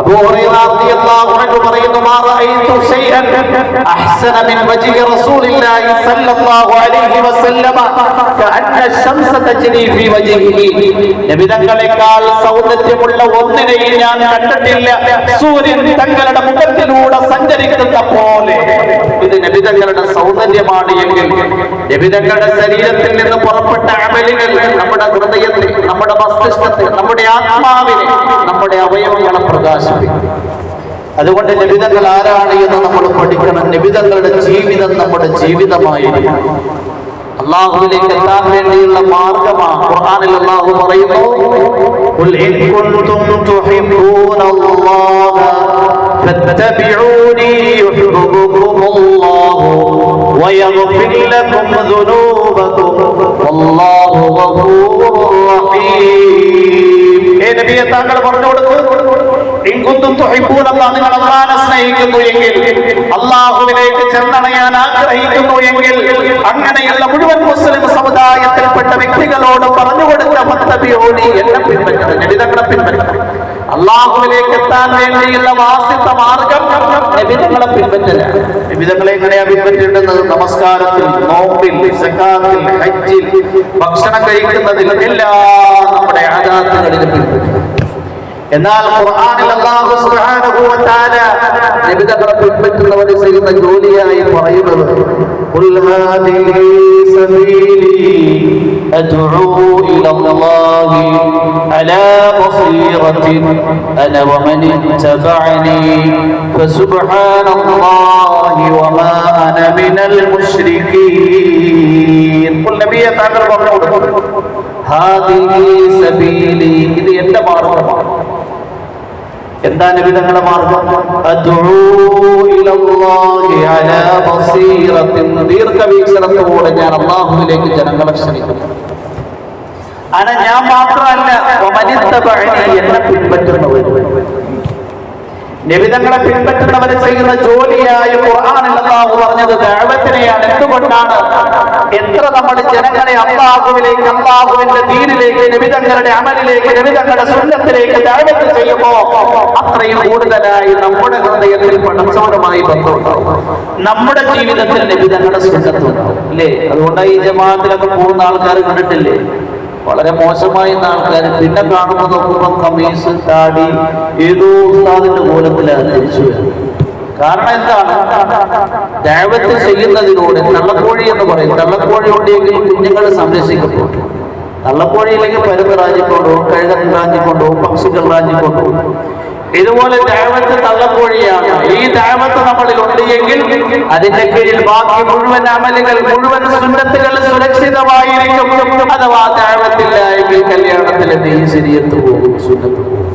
അബൂ ഹുറൈറ റളിയല്ലാഹു അൻഹു പറയുന്നു, മാ റഅയ്തു ശൈഅൻ അഹ്സന മിൻ വജ്ഹി റസൂലില്ലാഹി സ്വല്ലല്ലാഹു അലൈഹി വസല്ലമ കഅന്ന അശംസ തജ്രി ഫീ വജ്ഹിഹി. നബിതങ്ങളെക്കാൾ സൗന്ദര്യമുള്ള ഒന്നിനെയും ഞാൻ കണ്ടിട്ടില്ല. സൂര്യൻ തങ്ങളുടെ മുഖത്തിലൂടെ സഞ്ചരിക്കുന്ന പോലെ. ഇത് നബിതങ്ങളുടെ സൗന്ദര്യമാണ് എങ്കിൽ നബിതങ്ങളുടെ ശരീരത്തിൽ നിന്ന് പുറപ്പെട്ട അമലുകൾ നമ്മുടെ ഹൃദയത്തെ, നമ്മുടെ മസ്തിഷ്കത്തെ, നമ്മുടെ ആത്മാവിനെ, നമ്മുടെ അവയവങ്ങളെ പ്രകാശിപ്പിക്കും. അതുകൊണ്ട് നബിതങ്ങൾ ആരാണ് എന്ന് നമ്മൾ പഠിക്കണം. നബിതങ്ങളുടെ ജീവിതം നമ്മുടെ ജീവിതമായിരിക്കും. അല്ലാഹുവിലേക്ക് എത്താൻ വേണ്ടിയുള്ള മാർഗമാണ്. ഖുർആനിൽ അല്ലാഹു പറയുന്നു, ഖുൽ ഇൻ കുൻതും തുഹിബ്ബൂനല്ലാഹ ഫത്തബിഊനി യുഹിബ്ബുകുമുല്ലാഹു വയഗ്ഫിർ ലക്കും ദുനൂബക്കും വല്ലാഹു ഗഫൂറുർ റഹീം. താങ്കൾ പറഞ്ഞു കൊടുത്തു, നിങ്ങൾ അല്ലാഹുവിനെ സ്നേഹിക്കുന്നു എങ്കിൽ, അല്ലാഹുവിലേക്ക് ചെന്നണയാൻ ആഗ്രഹിക്കുന്നു എങ്കിൽ, അങ്ങനെയുള്ള മുഴുവൻ മുസ്ലിം സമുദായത്തിൽപ്പെട്ട വ്യക്തികളോട് പറഞ്ഞു കൊടുത്ത ഫത്തബിഊനി, എന്നെ പിൻപറ്റണം, നബിതങ്ങളെ പിൻപറ്റണം. അല്ലാഹുവിലേക്ക് എത്താൻ വേണ്ടിയുള്ള വാസിത്ത മാർഗം നബിതങ്ങളെ പിൻപറ്റല. നബിതങ്ങളെ എങ്ങനെയാ പിൻപറ്റേണ്ടത്? നമസ്കാരത്തിൽ, നോമ്പിൽ, സകാത്തിൽ, ഹജ്ജിൽ, ഭക്ഷണം കഴിക്കുന്നതിൽ, എല്ലാ നമ്മുടെ ആദാത്തുകളിലും പിൻപറ്റും. എന്നാൽ ഖുർആനിൽ അല്ലാഹു സുബ്ഹാനഹു വ തആല നബിതങ്ങളെ പിൻപറ്റുന്നവരെ ചെയ്യുന്ന ജോലിയായി പറയുന്നത്, ഖുൽ ഹാദിഹി സബീലി അദ്ഉ ഇലല്ലാഹി അലാ ബസീറത്തിൻ അന വമൻ ഇത്തബഅനി ഫസുബ്ഹാനല്ലാഹി വമാ അന മിനൽ മുശ്രികീൻ. ഖുൽ നബിയെ താങ്കൾ പറഞ്ഞു കൊടുക്കുന്നു, ഹാദിഹി സബീലി, ഇത് എന്റെ മാർഗമാണ്. എന്താ നബി തങ്ങളുടെ മാർഗം? അദ്ഉ ഇലല്ലാഹി അലാ ബസീറത്തിൻ, ദീർഘവീക്ഷണത്തോടെ ഞാൻ അല്ലാഹുവിലേക്ക് ജനങ്ങളെ ക്ഷണിക്കുന്നു. ഞാൻ മാത്രമല്ല, വമനിത്തബഅനി, എന്നെ പിൻപറ്റുന്നവർ. നബിതങ്ങളെ പിൻപറ്റുന്നവരെ ചെയ്യുന്ന ജോലിയായ ഖുർആനിൽ അല്ലാഹു പറഞ്ഞത് ദഅവത്തിനെയാണ്. എന്തുകൊണ്ടാണ്? എത്ര നമ്മൾ ജനങ്ങളെ അല്ലാഹുവിലേക്ക്, അല്ലാഹുവിന്റെ ദീനിലേക്ക്, നബിതങ്ങളുടെ അമലിലേക്ക്, നബിതങ്ങളുടെ സുന്നത്തിലേക്ക് ദഅവത്ത് ചെയ്യുമ്പോൾ അത്രയും കൂടുതലായി നമ്മുടെ ഹൃദയത്തിൽ പടച്ചവനുമായി ബന്ധമുണ്ടാവും, നമ്മുടെ ജീവിതത്തിൽ നബിതങ്ങളുടെ സുന്നത്തുണ്ടാവും, അല്ലേ? അതുകൊണ്ടാണ് ഈ ജമാഅത്തിലൊക്കെ പോകുന്ന ആൾക്കാർ കണ്ടിട്ടില്ലേ, വളരെ മോശമായി ആൾക്കാർ പിന്നെ കാണുമ്പോൾ നോക്കുമ്പോൾ കമീസ്, താടി, ഏതോ ഉസ്താദിന്റെ മൂലത്തിലാണ് ധരിച്ചു വരുന്നത്. കാരണം എന്താണ്? ദഅവത്ത് ചെയ്യുന്നതിലൂടെ, തള്ളക്കോഴി എന്ന് പറയും, തള്ളക്കോഴി ഉണ്ടെങ്കിൽ കുഞ്ഞുങ്ങൾ സംരക്ഷിക്കപ്പെട്ടു. തള്ളക്കോഴി ഇല്ലെങ്കിൽ പരുന്ന് റാഞ്ചിക്കൊണ്ടുപോകും, കഴുകൻ റാഞ്ചിക്കൊണ്ടുപോകും, പക്ഷികൾ റാഞ്ചിക്കൊണ്ടുപോകും. ഇതുപോലെ ദഅവത്ത് തള്ളക്കോഴിയാണ്. ഈ ദഅവത്ത് നമ്മളിൽ ഉണ്ട് എങ്കിൽ അതിന്റെ കീഴിൽ ബാക്കി മുഴുവൻ അമലുകൾ, മുഴുവൻ സുന്നത്തുകൾ സുരക്ഷിതമായിരിക്കും. അഥവാ ദഅവത്തില്ല എങ്കിൽ കല്യാണത്തിലെത്തി ശരീഅത്ത് പോകും, സുന്നത്ത് പോകും.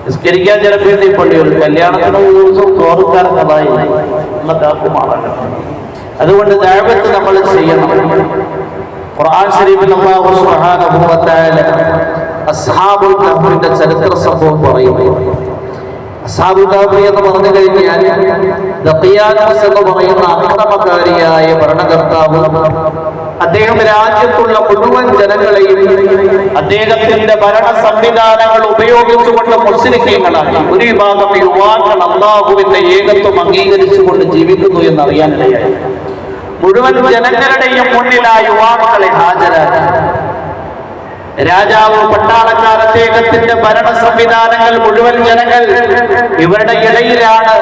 നിസ്കരിക്കാൻ ചിലപ്പോൾ ഈ പള്ളികൾ കല്യാണത്തിന് ഒരു ദിവസം ചോറുകാരനായി കാക്കുമാറാണ്. അതുകൊണ്ട് ദഅവത്ത് നമ്മൾ ചെയ്യണം. ഖുർആൻ ശരീഫിൽ അല്ലാഹു സുബ്ഹാനഹു വ തആല അസ്ഹാബുൽ കഹ്ഫിന്റെ ചരിത്ര സംഭവം പറയുന്നു. അസ്ഹാബുൽ കഹ്ഫ് എന്ന് പറഞ്ഞു കഴിഞ്ഞാൽ ദഖിയാനസ് എന്ന് പറയുന്ന അക്രമകാരിയായ ഭരണകർത്താവ് അദ്ദേഹം രാജ്യത്തുള്ള മുഴുവൻ ജനങ്ങളെയും അദ്ദേഹത്തിന്റെ ഭരണ സംവിധാനങ്ങൾ ഉപയോഗിച്ചുകൊണ്ട് മുസ്ലിമീങ്ങളാക്കി. ഒരു വിഭാഗം യുവാക്കൾ അല്ലാഹുവിന്റെ ഏകത്വം അംഗീകരിച്ചുകൊണ്ട് ജീവിക്കുന്നു എന്നറിയാനിടയായി. മുഴുവൻ ജനങ്ങളുടെയും മുന്നിൽ ആ യുവാക്കളെ ഹാജരാക്കി. രാജാവ്, പട്ടാളക്കാർ, അദ്ദേഹത്തിന്റെ ഭരണ സംവിധാനങ്ങൾ, മുഴുവൻ ജനങ്ങൾ, ഇവരുടെ ഇടയിലാണ്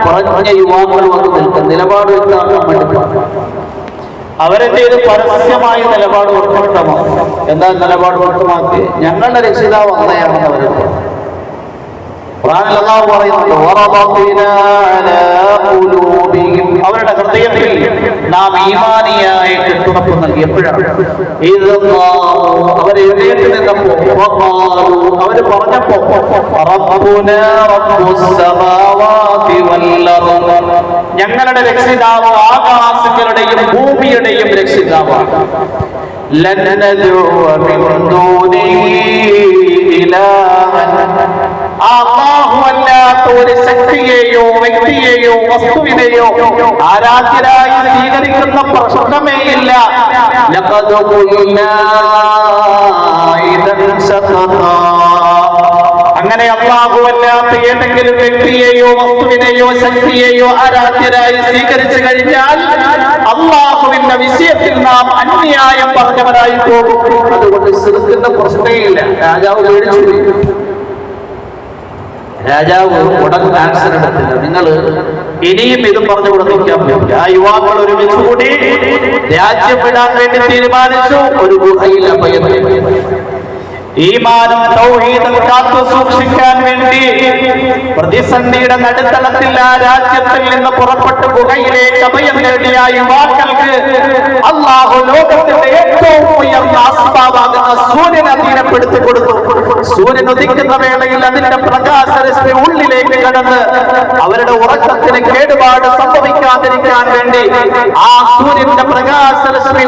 കുറഞ്ഞ യുവാക്കൾ വന്നു നിൽക്കുന്ന നിലപാട് വ്യക്തമാക്കാൻ വേണ്ടി. അവരെന്റെ ഇത് പരസ്യമായ നിലപാട് വ്യക്തമാക്കി. എന്താ നിലപാട് വ്യക്തമാക്കി? ഞങ്ങളുടെ രക്ഷിതാവ് അന്നയാണെന്ന് അവർക്ക് അവരുടെ ഹൃദയത്തിൽ നാം ഈമാനിയായ കെട്ടുറപ്പ് നൽകി. എപ്പോഴാണ് അവർ എഴുന്നേറ്റ് നിന്നപ്പോ അവര് പറഞ്ഞപ്പോ ഞങ്ങളുടെ രക്ഷിതാവ് ആകാശങ്ങളുടെയും ഭൂമിയുടെയും രക്ഷിതാവാണ്. അല്ലാഹുവല്ലാത്ത ഒരു ശക്തിയെയോ വ്യക്തിയെയോ വസ്തുവിനെയോ ആരാധ്യരായി സ്വീകരിക്കുന്ന പ്രശ്നമേ ഇല്ല. അങ്ങനെ അല്ലാഹുവല്ലാത്ത ഏതെങ്കിലും വ്യക്തിയെയോ വസ്തുവിനെയോ ശക്തിയെയോ ആരാധ്യരായി സ്വീകരിച്ചു കഴിഞ്ഞാൽ അല്ലാഹുവിന്റെ വിഷയത്തിൽ നാം അന്യായം പറഞ്ഞവരായി പോകും. അതുകൊണ്ട് ശിർക്കിന്റെ പ്രശ്നമേ ഇല്ല. രാജാവ് പേടിച്ചു. രാജാവ് ഉടൻ ആക്ഷൻ എടുത്തില്ല. നിങ്ങൾ ഇനിയും ഇത് പറഞ്ഞുകൂടെ നിൽക്കാൻ പറ്റില്ല. ആ യുവാക്കൾ ഒരുമിച്ച് കൂടി രാജ്യം വിടാൻ വേണ്ടി തീരുമാനിച്ചു. ഒരു ഗുഹയിൽ അഭയം തേടി. ഈമാനും തൗഹീദും കാത്തു സൂക്ഷിക്കാൻ വേണ്ടി പ്രതിസന്ധിയുടെ നടുത്തളത്തിൽ ആ രാജ്യത്തിൽ നിന്ന് പുറപ്പെട്ട് ഗുഹയിലേക്ക് അഭയം നേടിയ യുവാക്കൾക്ക് അല്ലാഹു ലോകത്തിന്റെ ഏറ്റവും ഉയർന്ന ആസ്മാവാകുന്ന സൂര്യനെ അധീനപ്പെടുത്തി കൊടുത്തു. സൂര്യൻ ഉദിക്കുന്ന വേളയിൽ അതിന്റെ പ്രകാശരശ്മി ഉള്ളിലേക്ക് കടന്ന് അവരുടെ ഉറക്കത്തിന് കേടുപാട് സംഭവിക്കാതിരിക്കാൻ വേണ്ടി ആ സൂര്യന്റെ പ്രകാശരശ്മി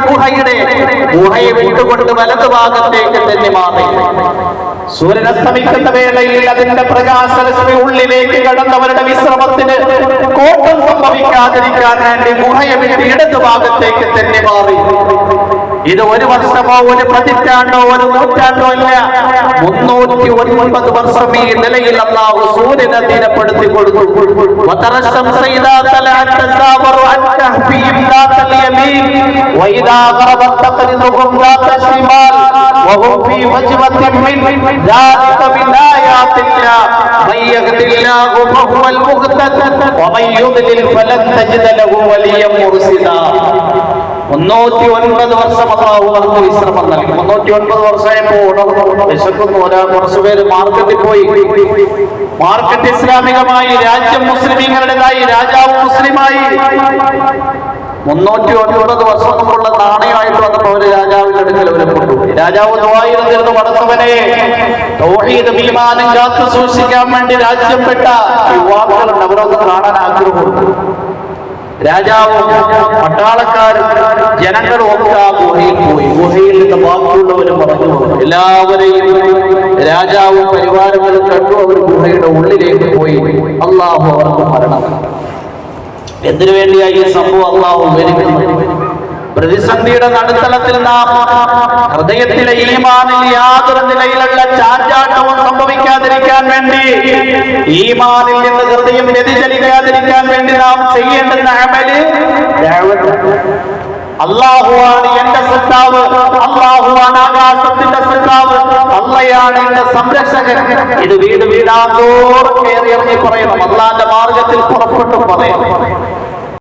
ഗുഹയെ വിട്ടുകൊണ്ട് വലതുഭാഗത്തേക്ക് തന്നെ മാറി. സൂര്യൻ അസ്തമിക്കുന്ന വേളയിൽ അതിന്റെ പ്രകാശരശ്മി ഉള്ളിലേക്ക് കടന്നവരുടെ വിശ്രമത്തിന് കോട്ടം സംഭവിക്കാതിരിക്കാൻ വേണ്ടി ഗുഹയെ വിട്ട് ഇടതുഭാഗത്തേക്ക് തന്നെ മാറി. ഇത് ഒരു വർഷമോ ഒരു പതിറ്റാണ്ടോ ഒരു നൂറ്റാണ്ടോ അല്ല, 309 വർഷം ഈ നിലയിൽ അല്ലാഹു സൂര്യനെ ദിനപ്പെടുത്തി കൊടുത്തു. മുന്നൂറ്റി 309 വർഷം അല്ലാഹു അവർക്ക് വിശ്രമം നൽകി. 309 വർഷമായപ്പോ വിശക്കുന്നു. കുറച്ചു പേര് മാർക്കറ്റിൽ പോയി. മാർക്കറ്റ് ഇസ്ലാമികമായി, രാജ്യം മുസ്ലിമീങ്ങളുടേതായി, രാജാവ് മുസ്ലിമായി. 309 വർഷം മുമ്പുള്ള നാണയമായിട്ട് വന്നപ്പോൾ അവര് രാജാവിന്റെ അടുക്കൽ അവരെ കൊണ്ടുപോയി. രാജാവ് ദുആയിരുന്നിരുന്നു, പടച്ചവനെ തൗഹീദ് ഈമാനും കാത്തു സൂക്ഷിക്കാൻ വേണ്ടി രാജ്യം പെട്ട യുവാക്കളുണ്ട്, അവരൊക്കെ കാണാൻ ആഗ്രഹമുണ്ട്. രാജാവും പട്ടാളക്കാരും ജനങ്ങളും ഒക്കെ ആ ഗുഹയിൽ പോയി. ഗുഹയിൽ നിന്ന് ബാക്കിയുള്ളവരും പറഞ്ഞു. എല്ലാവരെയും രാജാവും പരിവാരങ്ങളും കണ്ടു. അവർ ഗുഹയുടെ ഉള്ളിലേക്ക് പോയി. അല്ലാഹു അവർക്ക് മരണം. എന്തിനു വേണ്ടിയായി ഈ സംഭവം അല്ലാഹു വിവരിക്കുന്നു? പ്രതിസന്ധിയുടെ നടുത്തളത്തിൽ നാം ഹൃദയത്തിലെ ഈമാനിൽ യാതൊരു നിലയിലുള്ള ചാഞ്ചാട്ടവും സംഭവിക്കാതിരിക്കാൻ വേണ്ടി, ഈമാനിൽ നിന്ന് ഹൃദയം വ്യതിചലിക്കാതിരിക്കാൻ വേണ്ടി നാം ചെയ്യേണ്ടുന്ന അമല് അല്ലാഹുവാണ് എന്റെ സൃഷ്ടാവ്, അല്ലാഹുവാണ് ആകാശത്തിന്റെ സൃഷ്ടാവ്, അള്ളയാണ് എന്റെ സംരക്ഷകൻ. ഇത് വീട് വീടാന്തോറും കയറി ഇറങ്ങി പറയണം. അള്ളാന്റെ മാർഗത്തിൽ പുറപ്പെട്ടു പറയണം.